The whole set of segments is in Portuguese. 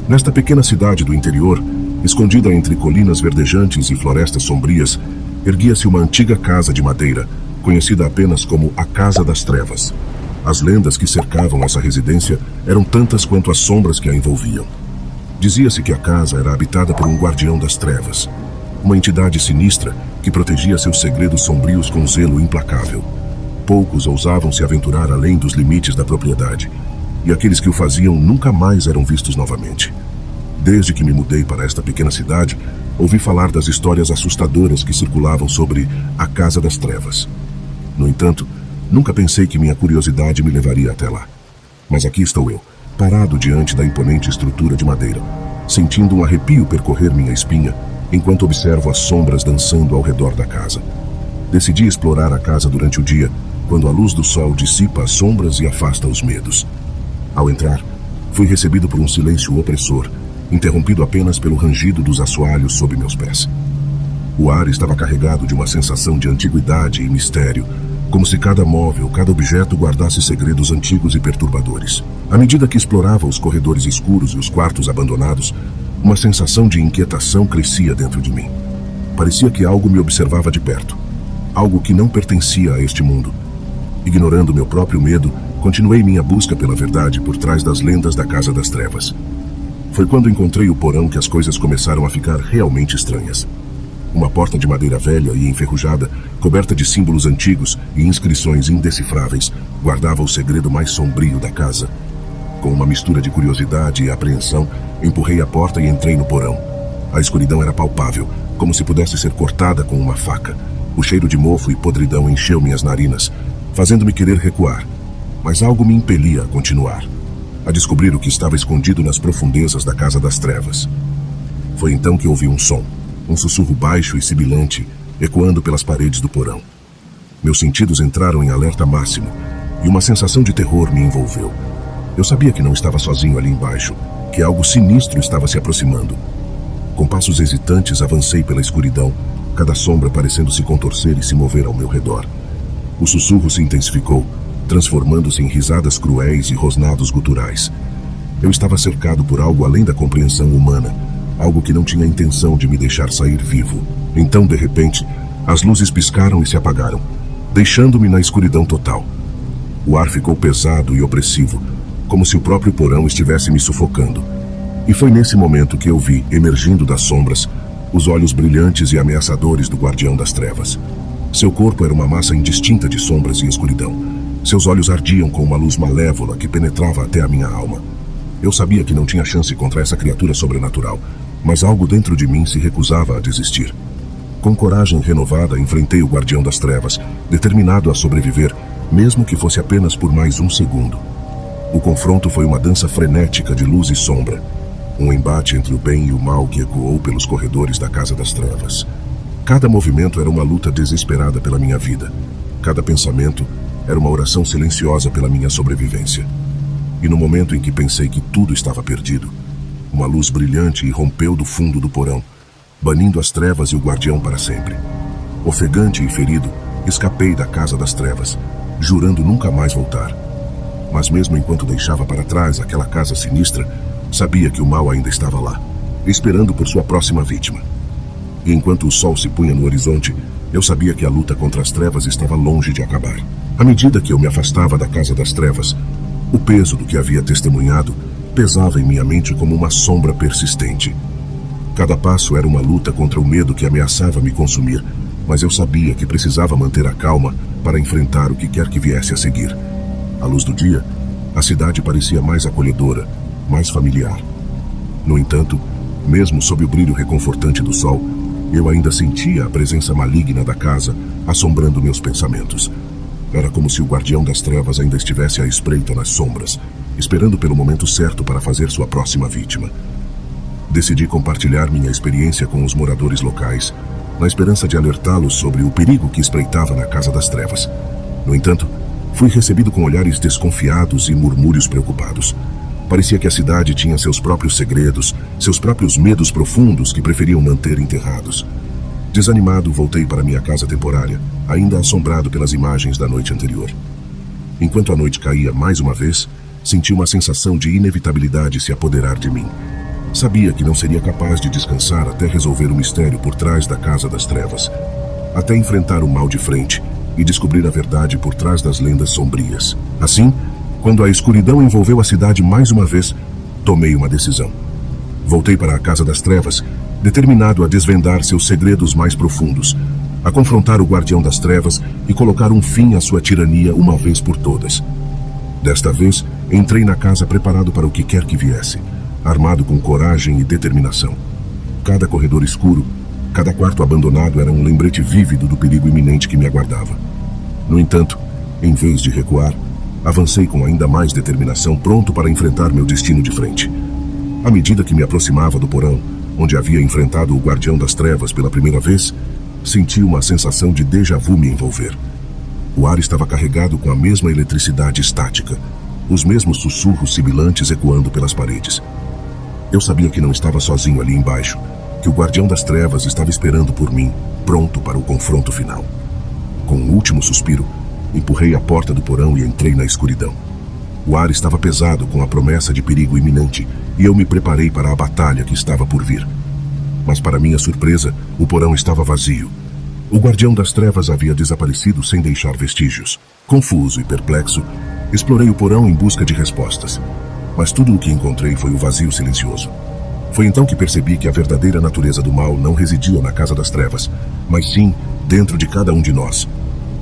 Nesta pequena cidade do interior, escondida entre colinas verdejantes e florestas sombrias, erguia-se uma antiga casa de madeira, conhecida apenas como a Casa das Trevas. As lendas que cercavam essa residência eram tantas quanto as sombras que a envolviam. Dizia-se que a casa era habitada por um guardião das trevas, uma entidade sinistra que protegia seus segredos sombrios com zelo implacável. Poucos ousavam se aventurar além dos limites da propriedade, e aqueles que o faziam nunca mais eram vistos novamente. Desde que me mudei para esta pequena cidade, ouvi falar das histórias assustadoras que circulavam sobre a Casa das Trevas. No entanto, nunca pensei que minha curiosidade me levaria até lá. Mas aqui estou eu, parado diante da imponente estrutura de madeira, sentindo um arrepio percorrer minha espinha, enquanto observo as sombras dançando ao redor da casa. Decidi explorar a casa durante o dia, quando a luz do sol dissipa as sombras e afasta os medos. Ao entrar, fui recebido por um silêncio opressor, interrompido apenas pelo rangido dos assoalhos sob meus pés. O ar estava carregado de uma sensação de antiguidade e mistério, como se cada móvel, cada objeto guardasse segredos antigos e perturbadores. À medida que explorava os corredores escuros e os quartos abandonados, uma sensação de inquietação crescia dentro de mim. Parecia que algo me observava de perto, algo que não pertencia a este mundo. Ignorando meu próprio medo, continuei minha busca pela verdade por trás das lendas da Casa das Trevas. Foi quando encontrei o porão que as coisas começaram a ficar realmente estranhas. Uma porta de madeira velha e enferrujada, coberta de símbolos antigos e inscrições indecifráveis, guardava o segredo mais sombrio da casa. Com uma mistura de curiosidade e apreensão, empurrei a porta e entrei no porão. A escuridão era palpável, como se pudesse ser cortada com uma faca. O cheiro de mofo e podridão encheu minhas narinas, fazendo-me querer recuar. Mas algo me impelia a continuar, a descobrir o que estava escondido nas profundezas da Casa das Trevas. Foi então que ouvi um som, um sussurro baixo e sibilante, ecoando pelas paredes do porão. Meus sentidos entraram em alerta máximo, e uma sensação de terror me envolveu. Eu sabia que não estava sozinho ali embaixo, que algo sinistro estava se aproximando. Com passos hesitantes avancei pela escuridão, cada sombra parecendo se contorcer e se mover ao meu redor. O sussurro se intensificou, transformando-se em risadas cruéis e rosnados guturais. Eu estava cercado por algo além da compreensão humana, algo que não tinha intenção de me deixar sair vivo. Então, de repente, as luzes piscaram e se apagaram, deixando-me na escuridão total. O ar ficou pesado e opressivo, como se o próprio porão estivesse me sufocando. E foi nesse momento que eu vi, emergindo das sombras, os olhos brilhantes e ameaçadores do Guardião das Trevas. Seu corpo era uma massa indistinta de sombras e escuridão. Seus olhos ardiam com uma luz malévola que penetrava até a minha alma. Eu sabia que não tinha chance contra essa criatura sobrenatural, mas algo dentro de mim se recusava a desistir. Com coragem renovada, enfrentei o Guardião das Trevas, determinado a sobreviver, mesmo que fosse apenas por mais um segundo. O confronto foi uma dança frenética de luz e sombra, um embate entre o bem e o mal que ecoou pelos corredores da Casa das Trevas. Cada movimento era uma luta desesperada pela minha vida. Cada pensamento era uma oração silenciosa pela minha sobrevivência. E no momento em que pensei que tudo estava perdido, uma luz brilhante irrompeu do fundo do porão, banindo as trevas e o guardião para sempre. Ofegante e ferido, escapei da Casa das Trevas, jurando nunca mais voltar. Mas mesmo enquanto deixava para trás aquela casa sinistra, sabia que o mal ainda estava lá, esperando por sua próxima vítima. E enquanto o sol se punha no horizonte, eu sabia que a luta contra as trevas estava longe de acabar. À medida que eu me afastava da Casa das Trevas, o peso do que havia testemunhado pesava em minha mente como uma sombra persistente. Cada passo era uma luta contra o medo que ameaçava me consumir, mas eu sabia que precisava manter a calma para enfrentar o que quer que viesse a seguir. À luz do dia, a cidade parecia mais acolhedora, mais familiar. No entanto, mesmo sob o brilho reconfortante do sol, eu ainda sentia a presença maligna da casa assombrando meus pensamentos. Era como se o Guardião das Trevas ainda estivesse à espreita nas sombras, esperando pelo momento certo para fazer sua próxima vítima. Decidi compartilhar minha experiência com os moradores locais, na esperança de alertá-los sobre o perigo que espreitava na Casa das Trevas. No entanto, fui recebido com olhares desconfiados e murmúrios preocupados. Parecia que a cidade tinha seus próprios segredos, seus próprios medos profundos que preferiam manter enterrados. Desanimado, voltei para minha casa temporária, ainda assombrado pelas imagens da noite anterior. Enquanto a noite caía mais uma vez, senti uma sensação de inevitabilidade se apoderar de mim. Sabia que não seria capaz de descansar até resolver o mistério por trás da Casa das Trevas, até enfrentar o mal de frente e descobrir a verdade por trás das lendas sombrias. Assim, quando a escuridão envolveu a cidade mais uma vez, tomei uma decisão. Voltei para a Casa das Trevas, determinado a desvendar seus segredos mais profundos, a confrontar o Guardião das Trevas e colocar um fim à sua tirania uma vez por todas. Desta vez, entrei na casa preparado para o que quer que viesse, armado com coragem e determinação. Cada corredor escuro, cada quarto abandonado era um lembrete vívido do perigo iminente que me aguardava. No entanto, em vez de recuar, avancei com ainda mais determinação, pronto para enfrentar meu destino de frente. À medida que me aproximava do porão, onde havia enfrentado o Guardião das Trevas pela primeira vez, senti uma sensação de déjà vu me envolver. O ar estava carregado com a mesma eletricidade estática, os mesmos sussurros sibilantes ecoando pelas paredes. Eu sabia que não estava sozinho ali embaixo, que o Guardião das Trevas estava esperando por mim, pronto para o confronto final. Com um último suspiro, empurrei a porta do porão e entrei na escuridão. O ar estava pesado com a promessa de perigo iminente e eu me preparei para a batalha que estava por vir. Mas para minha surpresa, o porão estava vazio. O Guardião das Trevas havia desaparecido sem deixar vestígios. Confuso e perplexo, explorei o porão em busca de respostas. Mas tudo o que encontrei foi o vazio silencioso. Foi então que percebi que a verdadeira natureza do mal não residia na Casa das Trevas, mas sim dentro de cada um de nós.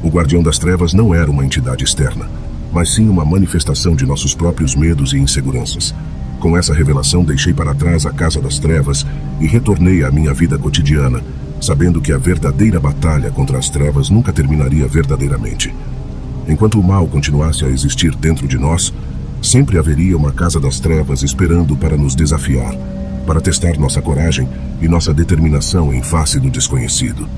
O Guardião das Trevas não era uma entidade externa, mas sim uma manifestação de nossos próprios medos e inseguranças. Com essa revelação, deixei para trás a Casa das Trevas e retornei à minha vida cotidiana, sabendo que a verdadeira batalha contra as trevas nunca terminaria verdadeiramente. Enquanto o mal continuasse a existir dentro de nós, sempre haveria uma Casa das Trevas esperando para nos desafiar, para testar nossa coragem e nossa determinação em face do desconhecido.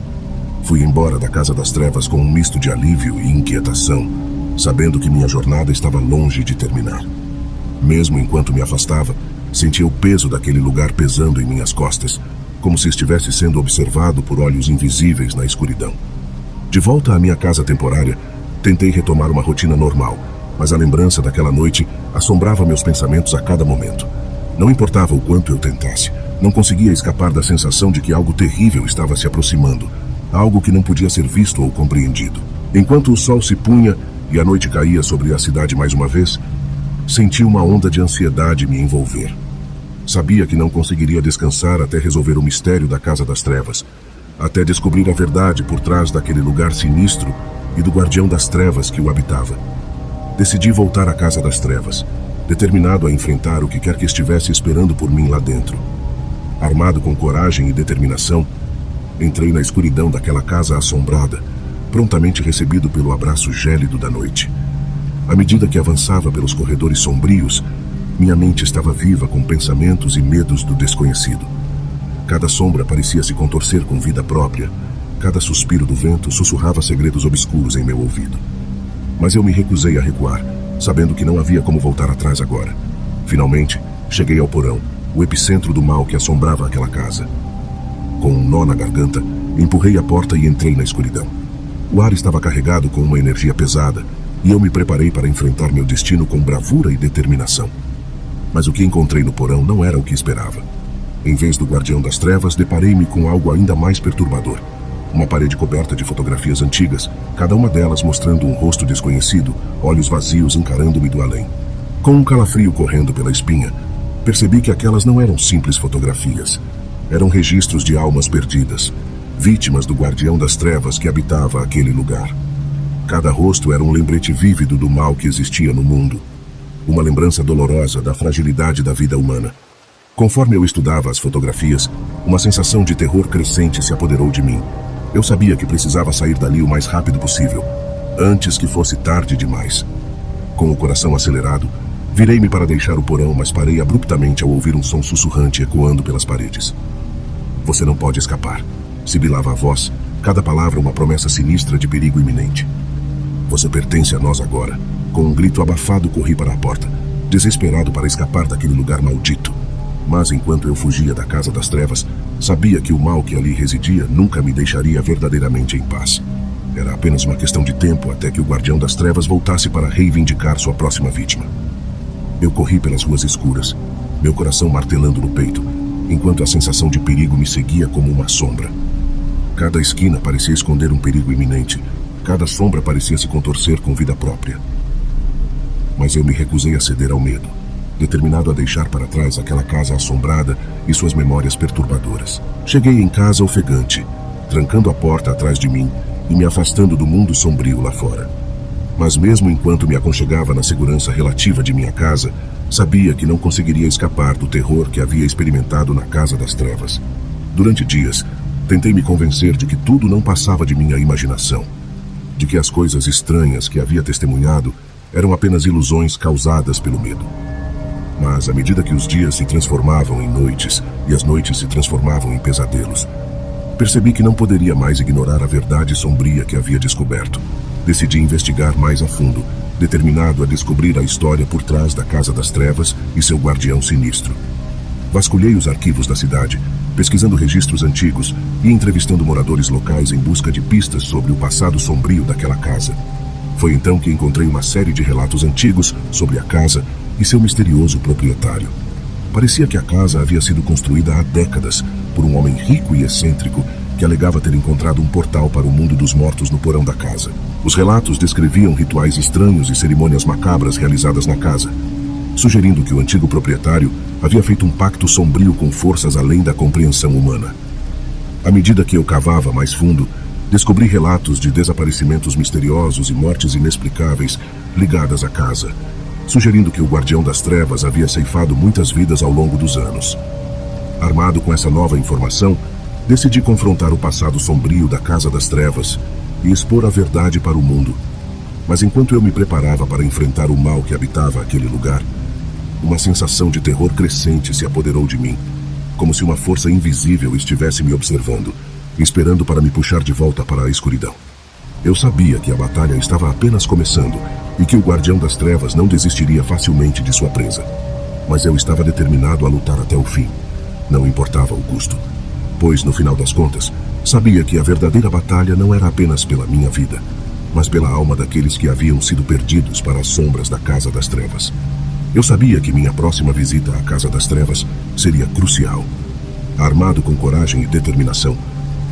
Fui embora da Casa das Trevas com um misto de alívio e inquietação, sabendo que minha jornada estava longe de terminar. Mesmo enquanto me afastava, sentia o peso daquele lugar pesando em minhas costas, como se estivesse sendo observado por olhos invisíveis na escuridão. De volta à minha casa temporária, tentei retomar uma rotina normal, mas a lembrança daquela noite assombrava meus pensamentos a cada momento. Não importava o quanto eu tentasse, não conseguia escapar da sensação de que algo terrível estava se aproximando, algo que não podia ser visto ou compreendido. Enquanto o sol se punha e a noite caía sobre a cidade mais uma vez, senti uma onda de ansiedade me envolver. Sabia que não conseguiria descansar até resolver o mistério da Casa das Trevas, até descobrir a verdade por trás daquele lugar sinistro e do Guardião das Trevas que o habitava. Decidi voltar à Casa das Trevas, determinado a enfrentar o que quer que estivesse esperando por mim lá dentro. Armado com coragem e determinação, entrei na escuridão daquela casa assombrada, prontamente recebido pelo abraço gélido da noite. À medida que avançava pelos corredores sombrios, minha mente estava viva com pensamentos e medos do desconhecido. Cada sombra parecia se contorcer com vida própria, cada suspiro do vento sussurrava segredos obscuros em meu ouvido. Mas eu me recusei a recuar, sabendo que não havia como voltar atrás agora. Finalmente, cheguei ao porão, o epicentro do mal que assombrava aquela casa. Com um nó na garganta, empurrei a porta e entrei na escuridão. O ar estava carregado com uma energia pesada, e eu me preparei para enfrentar meu destino com bravura e determinação. Mas o que encontrei no porão não era o que esperava. Em vez do Guardião das Trevas, deparei-me com algo ainda mais perturbador. Uma parede coberta de fotografias antigas, cada uma delas mostrando um rosto desconhecido, olhos vazios encarando-me do além. Com um calafrio correndo pela espinha, percebi que aquelas não eram simples fotografias. Eram registros de almas perdidas, vítimas do Guardião das Trevas que habitava aquele lugar. Cada rosto era um lembrete vívido do mal que existia no mundo. Uma lembrança dolorosa da fragilidade da vida humana. Conforme eu estudava as fotografias, uma sensação de terror crescente se apoderou de mim. Eu sabia que precisava sair dali o mais rápido possível, antes que fosse tarde demais. Com o coração acelerado, virei-me para deixar o porão, mas parei abruptamente ao ouvir um som sussurrante ecoando pelas paredes. Você não pode escapar, sibilava a voz, cada palavra uma promessa sinistra de perigo iminente. Você pertence a nós agora. Com um grito abafado, corri para a porta, desesperado para escapar daquele lugar maldito. Mas enquanto eu fugia da Casa das Trevas, sabia que o mal que ali residia nunca me deixaria verdadeiramente em paz. Era apenas uma questão de tempo até que o Guardião das Trevas voltasse para reivindicar sua próxima vítima. Eu corri pelas ruas escuras, meu coração martelando no peito, enquanto a sensação de perigo me seguia como uma sombra. Cada esquina parecia esconder um perigo iminente, cada sombra parecia se contorcer com vida própria. Mas eu me recusei a ceder ao medo, determinado a deixar para trás aquela casa assombrada e suas memórias perturbadoras. Cheguei em casa ofegante, trancando a porta atrás de mim e me afastando do mundo sombrio lá fora. Mas mesmo enquanto me aconchegava na segurança relativa de minha casa, sabia que não conseguiria escapar do terror que havia experimentado na Casa das Trevas. Durante dias, tentei me convencer de que tudo não passava de minha imaginação, de que as coisas estranhas que havia testemunhado eram apenas ilusões causadas pelo medo. Mas à medida que os dias se transformavam em noites e as noites se transformavam em pesadelos, percebi que não poderia mais ignorar a verdade sombria que havia descoberto. Decidi investigar mais a fundo, determinado a descobrir a história por trás da Casa das Trevas e seu guardião sinistro. Vasculhei os arquivos da cidade, pesquisando registros antigos e entrevistando moradores locais em busca de pistas sobre o passado sombrio daquela casa. Foi então que encontrei uma série de relatos antigos sobre a casa e seu misterioso proprietário. Parecia que a casa havia sido construída há décadas por um homem rico e excêntrico que alegava ter encontrado um portal para o mundo dos mortos no porão da casa. Os relatos descreviam rituais estranhos e cerimônias macabras realizadas na casa, sugerindo que o antigo proprietário havia feito um pacto sombrio com forças além da compreensão humana. À medida que eu cavava mais fundo, descobri relatos de desaparecimentos misteriosos e mortes inexplicáveis ligadas à casa, sugerindo que o Guardião das Trevas havia ceifado muitas vidas ao longo dos anos. Armado com essa nova informação, decidi confrontar o passado sombrio da Casa das Trevas e expor a verdade para o mundo. Mas enquanto eu me preparava para enfrentar o mal que habitava aquele lugar, uma sensação de terror crescente se apoderou de mim, como se uma força invisível estivesse me observando, esperando para me puxar de volta para a escuridão. Eu sabia que a batalha estava apenas começando e que o Guardião das Trevas não desistiria facilmente de sua presa. Mas eu estava determinado a lutar até o fim. Não importava o custo, pois, no final das contas, sabia que a verdadeira batalha não era apenas pela minha vida, mas pela alma daqueles que haviam sido perdidos para as sombras da Casa das Trevas. Eu sabia que minha próxima visita à Casa das Trevas seria crucial. Armado com coragem e determinação,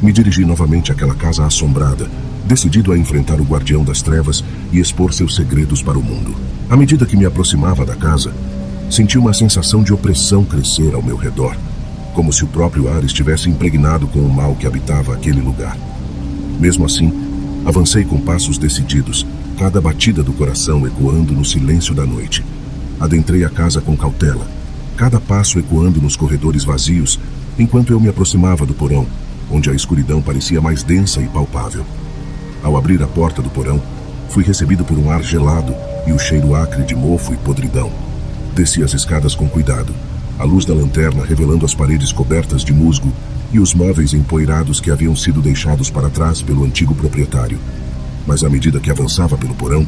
me dirigi novamente àquela casa assombrada, decidido a enfrentar o Guardião das Trevas e expor seus segredos para o mundo. À medida que me aproximava da casa, senti uma sensação de opressão crescer ao meu redor, como se o próprio ar estivesse impregnado com o mal que habitava aquele lugar. Mesmo assim, avancei com passos decididos, cada batida do coração ecoando no silêncio da noite. Adentrei a casa com cautela, cada passo ecoando nos corredores vazios, enquanto eu me aproximava do porão, onde a escuridão parecia mais densa e palpável. Ao abrir a porta do porão, fui recebido por um ar gelado e o cheiro acre de mofo e podridão. Desci as escadas com cuidado, a luz da lanterna revelando as paredes cobertas de musgo e os móveis empoeirados que haviam sido deixados para trás pelo antigo proprietário. Mas à medida que avançava pelo porão,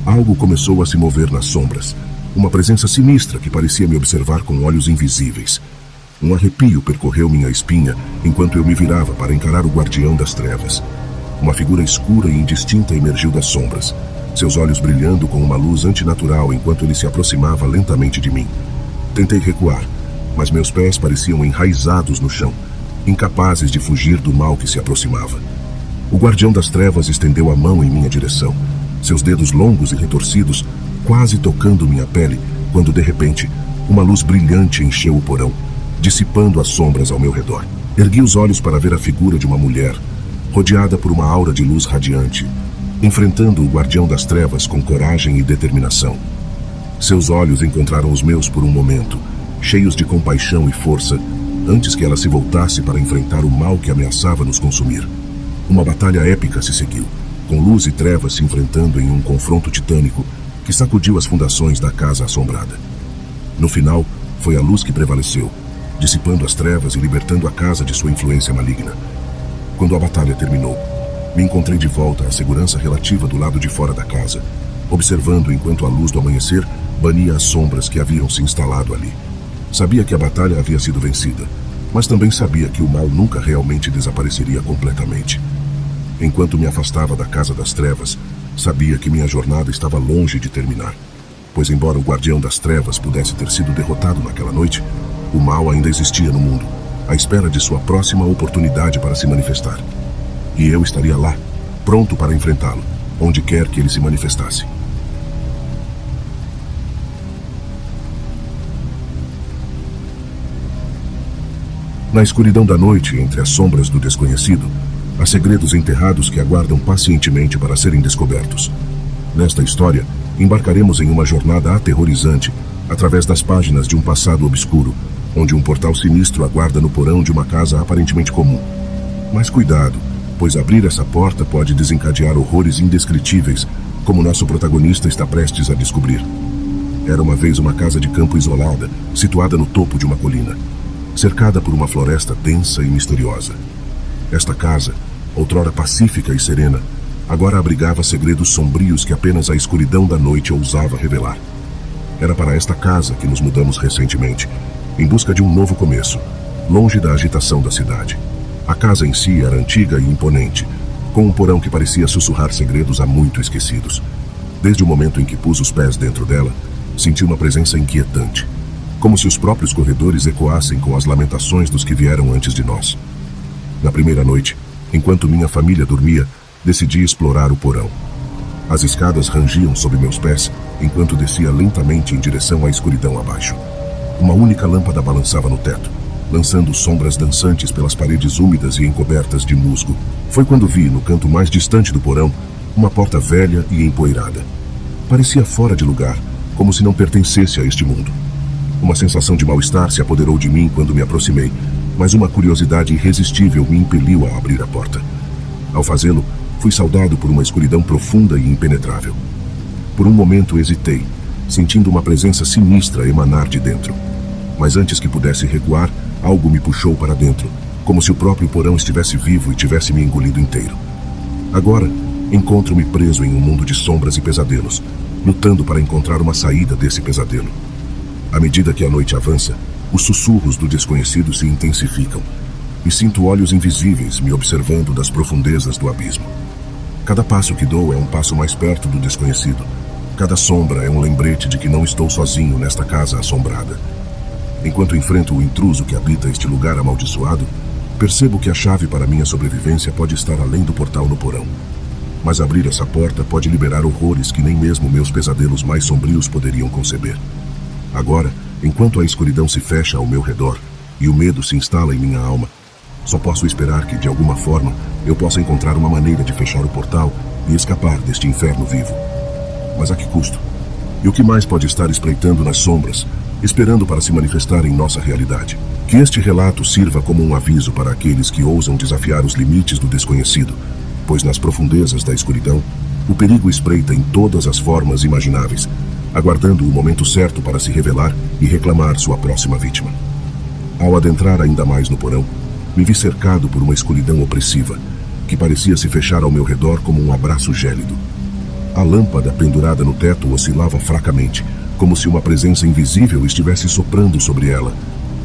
algo começou a se mover nas sombras, uma presença sinistra que parecia me observar com olhos invisíveis. Um arrepio percorreu minha espinha enquanto eu me virava para encarar o Guardião das Trevas. Uma figura escura e indistinta emergiu das sombras, seus olhos brilhando com uma luz antinatural enquanto ele se aproximava lentamente de mim. Tentei recuar, mas meus pés pareciam enraizados no chão, incapazes de fugir do mal que se aproximava. O Guardião das Trevas estendeu a mão em minha direção, seus dedos longos e retorcidos quase tocando minha pele, quando de repente uma luz brilhante encheu o porão, dissipando as sombras ao meu redor. Ergui os olhos para ver a figura de uma mulher, rodeada por uma aura de luz radiante, enfrentando o Guardião das Trevas com coragem e determinação. Seus olhos encontraram os meus por um momento, cheios de compaixão e força, antes que ela se voltasse para enfrentar o mal que ameaçava nos consumir. Uma batalha épica se seguiu, com luz e trevas se enfrentando em um confronto titânico que sacudiu as fundações da casa assombrada. No final, foi a luz que prevaleceu, dissipando as trevas e libertando a casa de sua influência maligna. Quando a batalha terminou, me encontrei de volta à segurança relativa do lado de fora da casa, observando enquanto a luz do amanhecer bania as sombras que haviam se instalado ali. Sabia que a batalha havia sido vencida, mas também sabia que o mal nunca realmente desapareceria completamente. Enquanto me afastava da Casa das Trevas, sabia que minha jornada estava longe de terminar. pois embora o guardião das trevas pudesse ter sido derrotado naquela noite, o mal ainda existia no mundo, à espera de sua próxima oportunidade para se manifestar. E eu estaria lá, pronto para enfrentá-lo, onde quer que ele se manifestasse. Na escuridão da noite, entre as sombras do desconhecido, há segredos enterrados que aguardam pacientemente para serem descobertos. Nesta história, embarcaremos em uma jornada aterrorizante através das páginas de um passado obscuro, onde um portal sinistro aguarda no porão de uma casa aparentemente comum. Mas cuidado, pois abrir essa porta pode desencadear horrores indescritíveis, como nosso protagonista está prestes a descobrir. Era uma vez uma casa de campo isolada, situada no topo de uma colina, cercada por uma floresta densa e misteriosa. Esta casa, outrora pacífica e serena, agora abrigava segredos sombrios que apenas a escuridão da noite ousava revelar. Era para esta casa que nos mudamos recentemente, em busca de um novo começo, longe da agitação da cidade. A casa em si era antiga e imponente, com um porão que parecia sussurrar segredos há muito esquecidos. Desde o momento em que pus os pés dentro dela, senti uma presença inquietante, como se os próprios corredores ecoassem com as lamentações dos que vieram antes de nós. Na primeira noite, enquanto minha família dormia, decidi explorar o porão. As escadas rangiam sob meus pés, enquanto descia lentamente em direção à escuridão abaixo. Uma única lâmpada balançava no teto, lançando sombras dançantes pelas paredes úmidas e encobertas de musgo. Foi quando vi, no canto mais distante do porão, uma porta velha e empoeirada. Parecia fora de lugar, como se não pertencesse a este mundo. Uma sensação de mal-estar se apoderou de mim quando me aproximei, mas uma curiosidade irresistível me impeliu a abrir a porta. Ao fazê-lo, fui saudado por uma escuridão profunda e impenetrável. Por um momento hesitei, sentindo uma presença sinistra emanar de dentro. Mas antes que pudesse recuar, algo me puxou para dentro, como se o próprio porão estivesse vivo e tivesse me engolido inteiro. Agora, encontro-me preso em um mundo de sombras e pesadelos, lutando para encontrar uma saída desse pesadelo. À medida que a noite avança, os sussurros do desconhecido se intensificam, e sinto olhos invisíveis me observando das profundezas do abismo. Cada passo que dou é um passo mais perto do desconhecido. Cada sombra é um lembrete de que não estou sozinho nesta casa assombrada. Enquanto enfrento o intruso que habita este lugar amaldiçoado, percebo que a chave para minha sobrevivência pode estar além do portal no porão. Mas abrir essa porta pode liberar horrores que nem mesmo meus pesadelos mais sombrios poderiam conceber. Agora, enquanto a escuridão se fecha ao meu redor e o medo se instala em minha alma, só posso esperar que, de alguma forma, eu possa encontrar uma maneira de fechar o portal e escapar deste inferno vivo. Mas a que custo? E o que mais pode estar espreitando nas sombras, esperando para se manifestar em nossa realidade? Que este relato sirva como um aviso para aqueles que ousam desafiar os limites do desconhecido, pois nas profundezas da escuridão, o perigo espreita em todas as formas imagináveis, aguardando o momento certo para se revelar e reclamar sua próxima vítima. Ao adentrar ainda mais no porão, me vi cercado por uma escuridão opressiva, que parecia se fechar ao meu redor como um abraço gélido. A lâmpada pendurada no teto oscilava fracamente, como se uma presença invisível estivesse soprando sobre ela,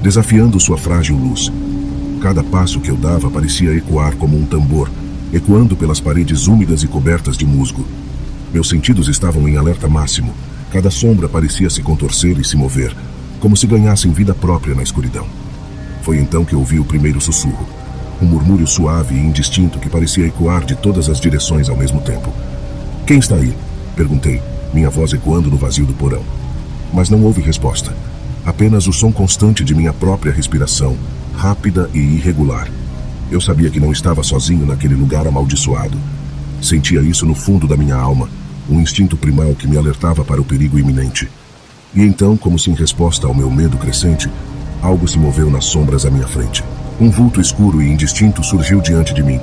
desafiando sua frágil luz. Cada passo que eu dava parecia ecoar como um tambor, ecoando pelas paredes úmidas e cobertas de musgo. Meus sentidos estavam em alerta máximo. Cada sombra parecia se contorcer e se mover, como se ganhassem vida própria na escuridão. Foi então que ouvi o primeiro sussurro, um murmúrio suave e indistinto que parecia ecoar de todas as direções ao mesmo tempo. "Quem está aí?" perguntei, minha voz ecoando no vazio do porão. Mas não houve resposta, apenas o som constante de minha própria respiração, rápida e irregular. Eu sabia que não estava sozinho naquele lugar amaldiçoado. Sentia isso no fundo da minha alma, um instinto primal que me alertava para o perigo iminente. E então, como se em resposta ao meu medo crescente, algo se moveu nas sombras à minha frente. Um vulto escuro e indistinto surgiu diante de mim,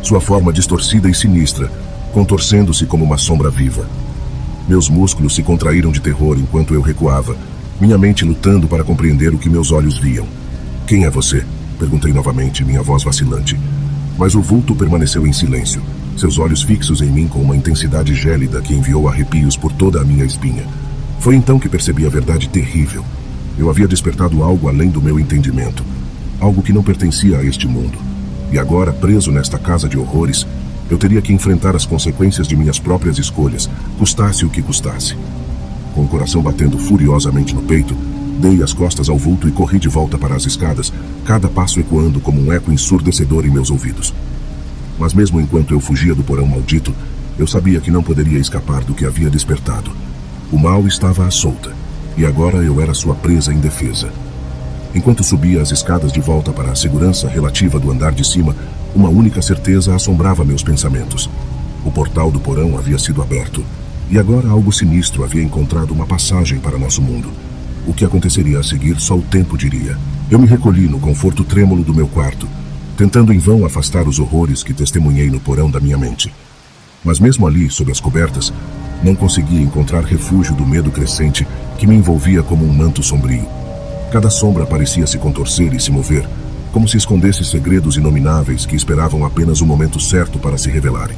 sua forma distorcida e sinistra, contorcendo-se como uma sombra viva. Meus músculos se contraíram de terror enquanto eu recuava, minha mente lutando para compreender o que meus olhos viam. "Quem é você?" perguntei novamente, minha voz vacilante. Mas o vulto permaneceu em silêncio, seus olhos fixos em mim com uma intensidade gélida que enviou arrepios por toda a minha espinha. Foi então que percebi a verdade terrível. Eu havia despertado algo além do meu entendimento, algo que não pertencia a este mundo. E agora, preso nesta casa de horrores, eu teria que enfrentar as consequências de minhas próprias escolhas, custasse o que custasse. Com o coração batendo furiosamente no peito, dei as costas ao vulto e corri de volta para as escadas, cada passo ecoando como um eco ensurdecedor em meus ouvidos. Mas mesmo enquanto eu fugia do porão maldito, eu sabia que não poderia escapar do que havia despertado. O mal estava à solta, e agora eu era sua presa indefesa. Enquanto subia as escadas de volta para a segurança relativa do andar de cima, uma única certeza assombrava meus pensamentos. O portal do porão havia sido aberto, e agora algo sinistro havia encontrado uma passagem para nosso mundo. O que aconteceria a seguir só o tempo diria. Eu me recolhi no conforto trêmulo do meu quarto, tentando em vão afastar os horrores que testemunhei no porão da minha mente. Mas mesmo ali, sob as cobertas, não conseguia encontrar refúgio do medo crescente que me envolvia como um manto sombrio. Cada sombra parecia se contorcer e se mover, como se escondesse segredos inomináveis que esperavam apenas o momento certo para se revelarem.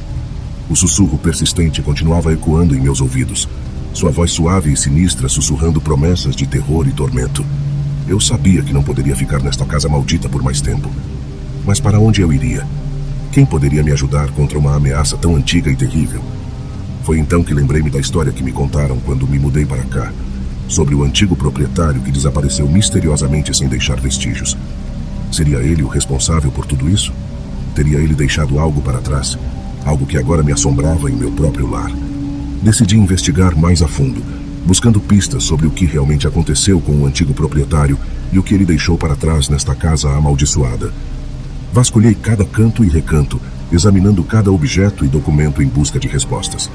O sussurro persistente continuava ecoando em meus ouvidos, sua voz suave e sinistra sussurrando promessas de terror e tormento. Eu sabia que não poderia ficar nesta casa maldita por mais tempo. Mas para onde eu iria? Quem poderia me ajudar contra uma ameaça tão antiga e terrível? Foi então que lembrei-me da história que me contaram quando me mudei para cá, sobre o antigo proprietário que desapareceu misteriosamente sem deixar vestígios. Seria ele o responsável por tudo isso? Teria ele deixado algo para trás? Algo que agora me assombrava em meu próprio lar. Decidi investigar mais a fundo, buscando pistas sobre o que realmente aconteceu com o antigo proprietário e o que ele deixou para trás nesta casa amaldiçoada. Vasculhei cada canto e recanto, examinando cada objeto e documento em busca de respostas.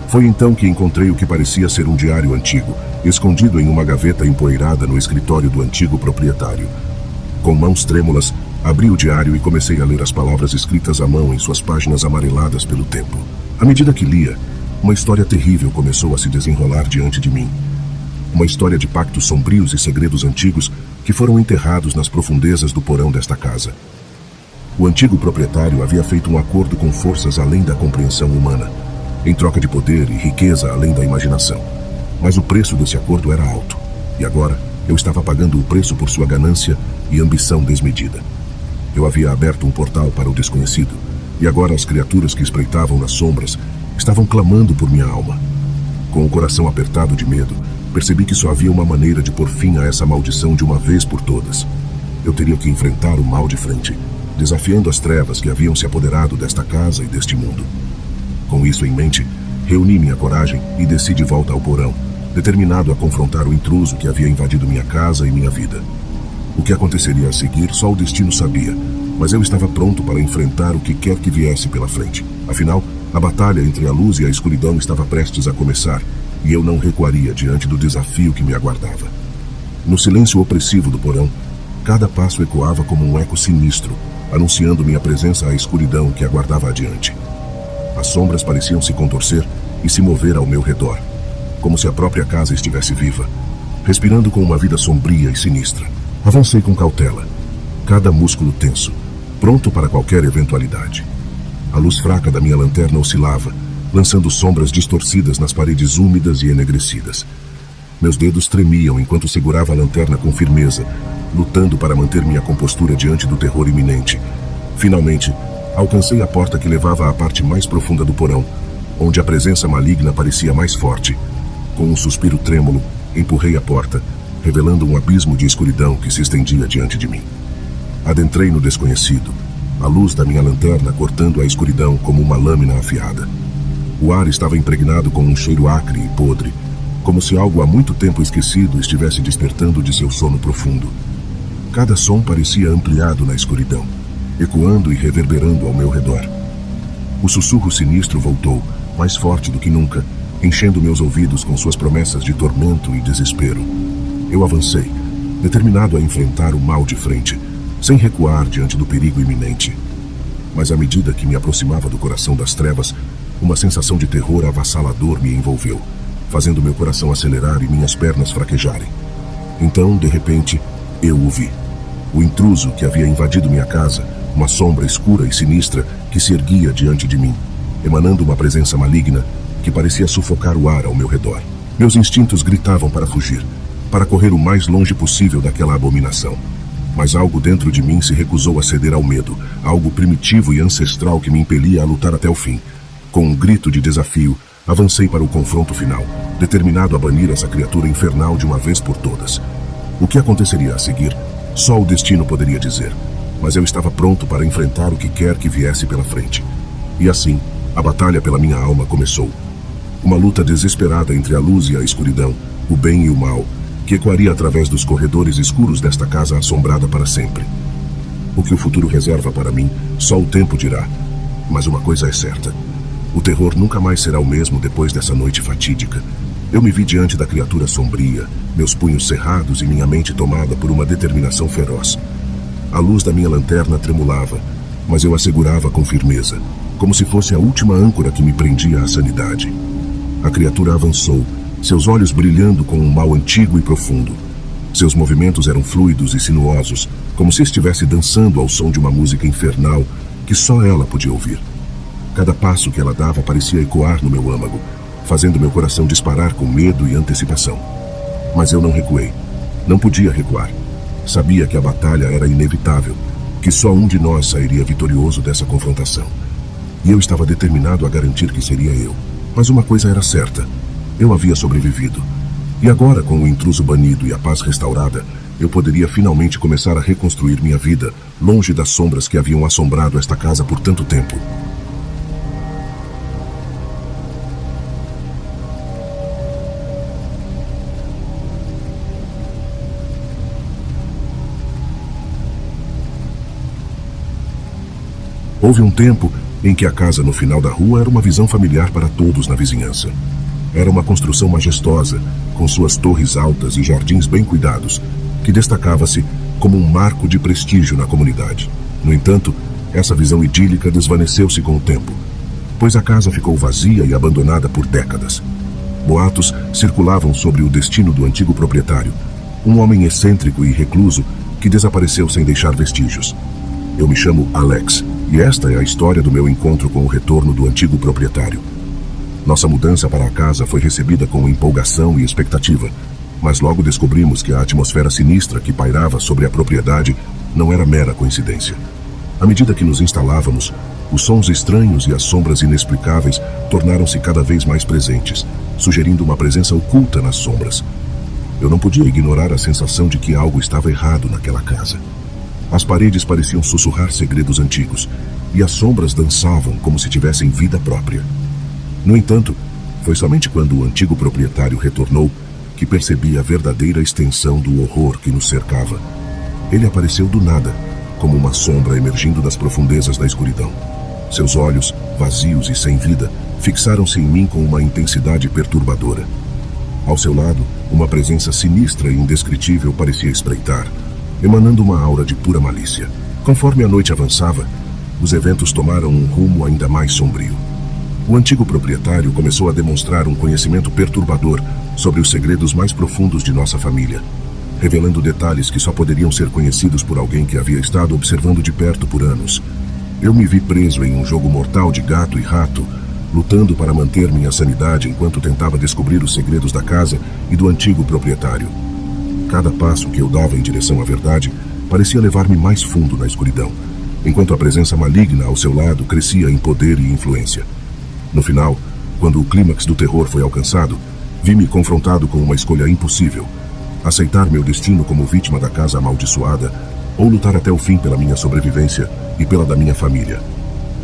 Foi então que encontrei o que parecia ser um diário antigo, escondido em uma gaveta empoeirada no escritório do antigo proprietário. Com mãos trêmulas, abri o diário e comecei a ler as palavras escritas à mão em suas páginas amareladas pelo tempo. À medida que lia, uma história terrível começou a se desenrolar diante de mim. Uma história de pactos sombrios e segredos antigos que foram enterrados nas profundezas do porão desta casa. O antigo proprietário havia feito um acordo com forças além da compreensão humana, em troca de poder e riqueza além da imaginação. Mas o preço desse acordo era alto, e agora eu estava pagando o preço por sua ganância e ambição desmedida. Eu havia aberto um portal para o desconhecido, e agora as criaturas que espreitavam nas sombras estavam clamando por minha alma. Com o coração apertado de medo, percebi que só havia uma maneira de pôr fim a essa maldição de uma vez por todas. Eu teria que enfrentar o mal de frente, desafiando as trevas que haviam se apoderado desta casa e deste mundo. Com isso em mente, reuni minha coragem e desci de volta ao porão, determinado a confrontar o intruso que havia invadido minha casa e minha vida. O que aconteceria a seguir só o destino sabia, mas eu estava pronto para enfrentar o que quer que viesse pela frente. Afinal, a batalha entre a luz e a escuridão estava prestes a começar, e eu não recuaria diante do desafio que me aguardava. No silêncio opressivo do porão, cada passo ecoava como um eco sinistro, anunciando minha presença à escuridão que aguardava adiante. As sombras pareciam se contorcer e se mover ao meu redor, como se a própria casa estivesse viva, respirando com uma vida sombria e sinistra. Avancei com cautela, cada músculo tenso, pronto para qualquer eventualidade. A luz fraca da minha lanterna oscilava, lançando sombras distorcidas nas paredes úmidas e enegrecidas. Meus dedos tremiam enquanto segurava a lanterna com firmeza, lutando para manter minha compostura diante do terror iminente. Finalmente, alcancei a porta que levava à parte mais profunda do porão, onde a presença maligna parecia mais forte. Com um suspiro trêmulo, empurrei a porta, revelando um abismo de escuridão que se estendia diante de mim. Adentrei no desconhecido, a luz da minha lanterna cortando a escuridão como uma lâmina afiada. O ar estava impregnado com um cheiro acre e podre, como se algo há muito tempo esquecido estivesse despertando de seu sono profundo. Cada som parecia ampliado na escuridão, ecoando e reverberando ao meu redor. O sussurro sinistro voltou, mais forte do que nunca, enchendo meus ouvidos com suas promessas de tormento e desespero. Eu avancei, determinado a enfrentar o mal de frente, sem recuar diante do perigo iminente. Mas à medida que me aproximava do coração das trevas, uma sensação de terror avassalador me envolveu, fazendo meu coração acelerar e minhas pernas fraquejarem. Então, de repente, eu o vi. O intruso que havia invadido minha casa, uma sombra escura e sinistra que se erguia diante de mim, emanando uma presença maligna que parecia sufocar o ar ao meu redor. Meus instintos gritavam para fugir, para correr o mais longe possível daquela abominação. Mas algo dentro de mim se recusou a ceder ao medo, algo primitivo e ancestral que me impelia a lutar até o fim. Com um grito de desafio, Avancei para o confronto final, determinado a banir essa criatura infernal de uma vez por todas. O que aconteceria a seguir, só o destino poderia dizer, mas eu estava pronto para enfrentar o que quer que viesse pela frente. E assim, a batalha pela minha alma começou. Uma luta desesperada entre a luz e a escuridão, o bem e o mal, que ecoaria através dos corredores escuros desta casa assombrada para sempre. O que o futuro reserva para mim, só o tempo dirá. Mas uma coisa é certa. O terror nunca mais será o mesmo depois dessa noite fatídica. Eu me vi diante da criatura sombria, meus punhos cerrados e minha mente tomada por uma determinação feroz. A luz da minha lanterna tremulava, mas eu a segurava com firmeza, como se fosse a última âncora que me prendia à sanidade. A criatura avançou, seus olhos brilhando com um mal antigo e profundo. Seus movimentos eram fluidos e sinuosos, como se estivesse dançando ao som de uma música infernal que só ela podia ouvir. Cada passo que ela dava parecia ecoar no meu âmago, fazendo meu coração disparar com medo e antecipação. Mas eu não recuei. Não podia recuar. Sabia que a batalha era inevitável, que só um de nós sairia vitorioso dessa confrontação. E eu estava determinado a garantir que seria eu. Mas uma coisa era certa. Eu havia sobrevivido. E agora, com o intruso banido e a paz restaurada, eu poderia finalmente começar a reconstruir minha vida, longe das sombras que haviam assombrado esta casa por tanto tempo. Houve um tempo em que a casa no final da rua era uma visão familiar para todos na vizinhança. Era uma construção majestosa, com suas torres altas e jardins bem cuidados, que destacava-se como um marco de prestígio na comunidade. No entanto, essa visão idílica desvaneceu-se com o tempo, pois a casa ficou vazia e abandonada por décadas. Boatos circulavam sobre o destino do antigo proprietário, um homem excêntrico e recluso que desapareceu sem deixar vestígios. Eu me chamo Alex, e esta é a história do meu encontro com o retorno do antigo proprietário. Nossa mudança para a casa foi recebida com empolgação e expectativa, mas logo descobrimos que a atmosfera sinistra que pairava sobre a propriedade não era mera coincidência. À medida que nos instalávamos, os sons estranhos e as sombras inexplicáveis tornaram-se cada vez mais presentes, sugerindo uma presença oculta nas sombras. Eu não podia ignorar a sensação de que algo estava errado naquela casa. As paredes pareciam sussurrar segredos antigos, e as sombras dançavam como se tivessem vida própria. No entanto, foi somente quando o antigo proprietário retornou que percebi a verdadeira extensão do horror que nos cercava. Ele apareceu do nada, como uma sombra emergindo das profundezas da escuridão. Seus olhos, vazios e sem vida, fixaram-se em mim com uma intensidade perturbadora. Ao seu lado, uma presença sinistra e indescritível parecia espreitar, emanando uma aura de pura malícia. Conforme a noite avançava, os eventos tomaram um rumo ainda mais sombrio. O antigo proprietário começou a demonstrar um conhecimento perturbador sobre os segredos mais profundos de nossa família, revelando detalhes que só poderiam ser conhecidos por alguém que havia estado observando de perto por anos. Eu me vi preso em um jogo mortal de gato e rato, lutando para manter minha sanidade enquanto tentava descobrir os segredos da casa e do antigo proprietário. Cada passo que eu dava em direção à verdade parecia levar-me mais fundo na escuridão, enquanto a presença maligna ao seu lado crescia em poder e influência. No final, quando o clímax do terror foi alcançado, vi-me confrontado com uma escolha impossível: aceitar meu destino como vítima da casa amaldiçoada ou lutar até o fim pela minha sobrevivência e pela da minha família.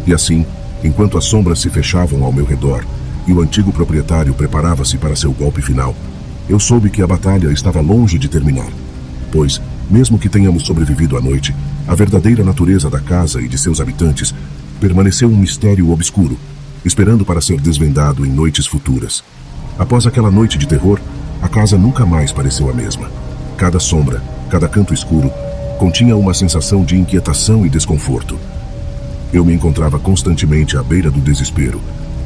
E assim, enquanto as sombras se fechavam ao meu redor e o antigo proprietário preparava-se para seu golpe final, eu soube que a batalha estava longe de terminar, pois, mesmo que tenhamos sobrevivido à noite, a verdadeira natureza da casa e de seus habitantes permaneceu um mistério obscuro, esperando para ser desvendado em noites futuras. Após aquela noite de terror, a casa nunca mais pareceu a mesma. Cada sombra, cada canto escuro, continha uma sensação de inquietação e desconforto. Eu me encontrava constantemente à beira do desespero,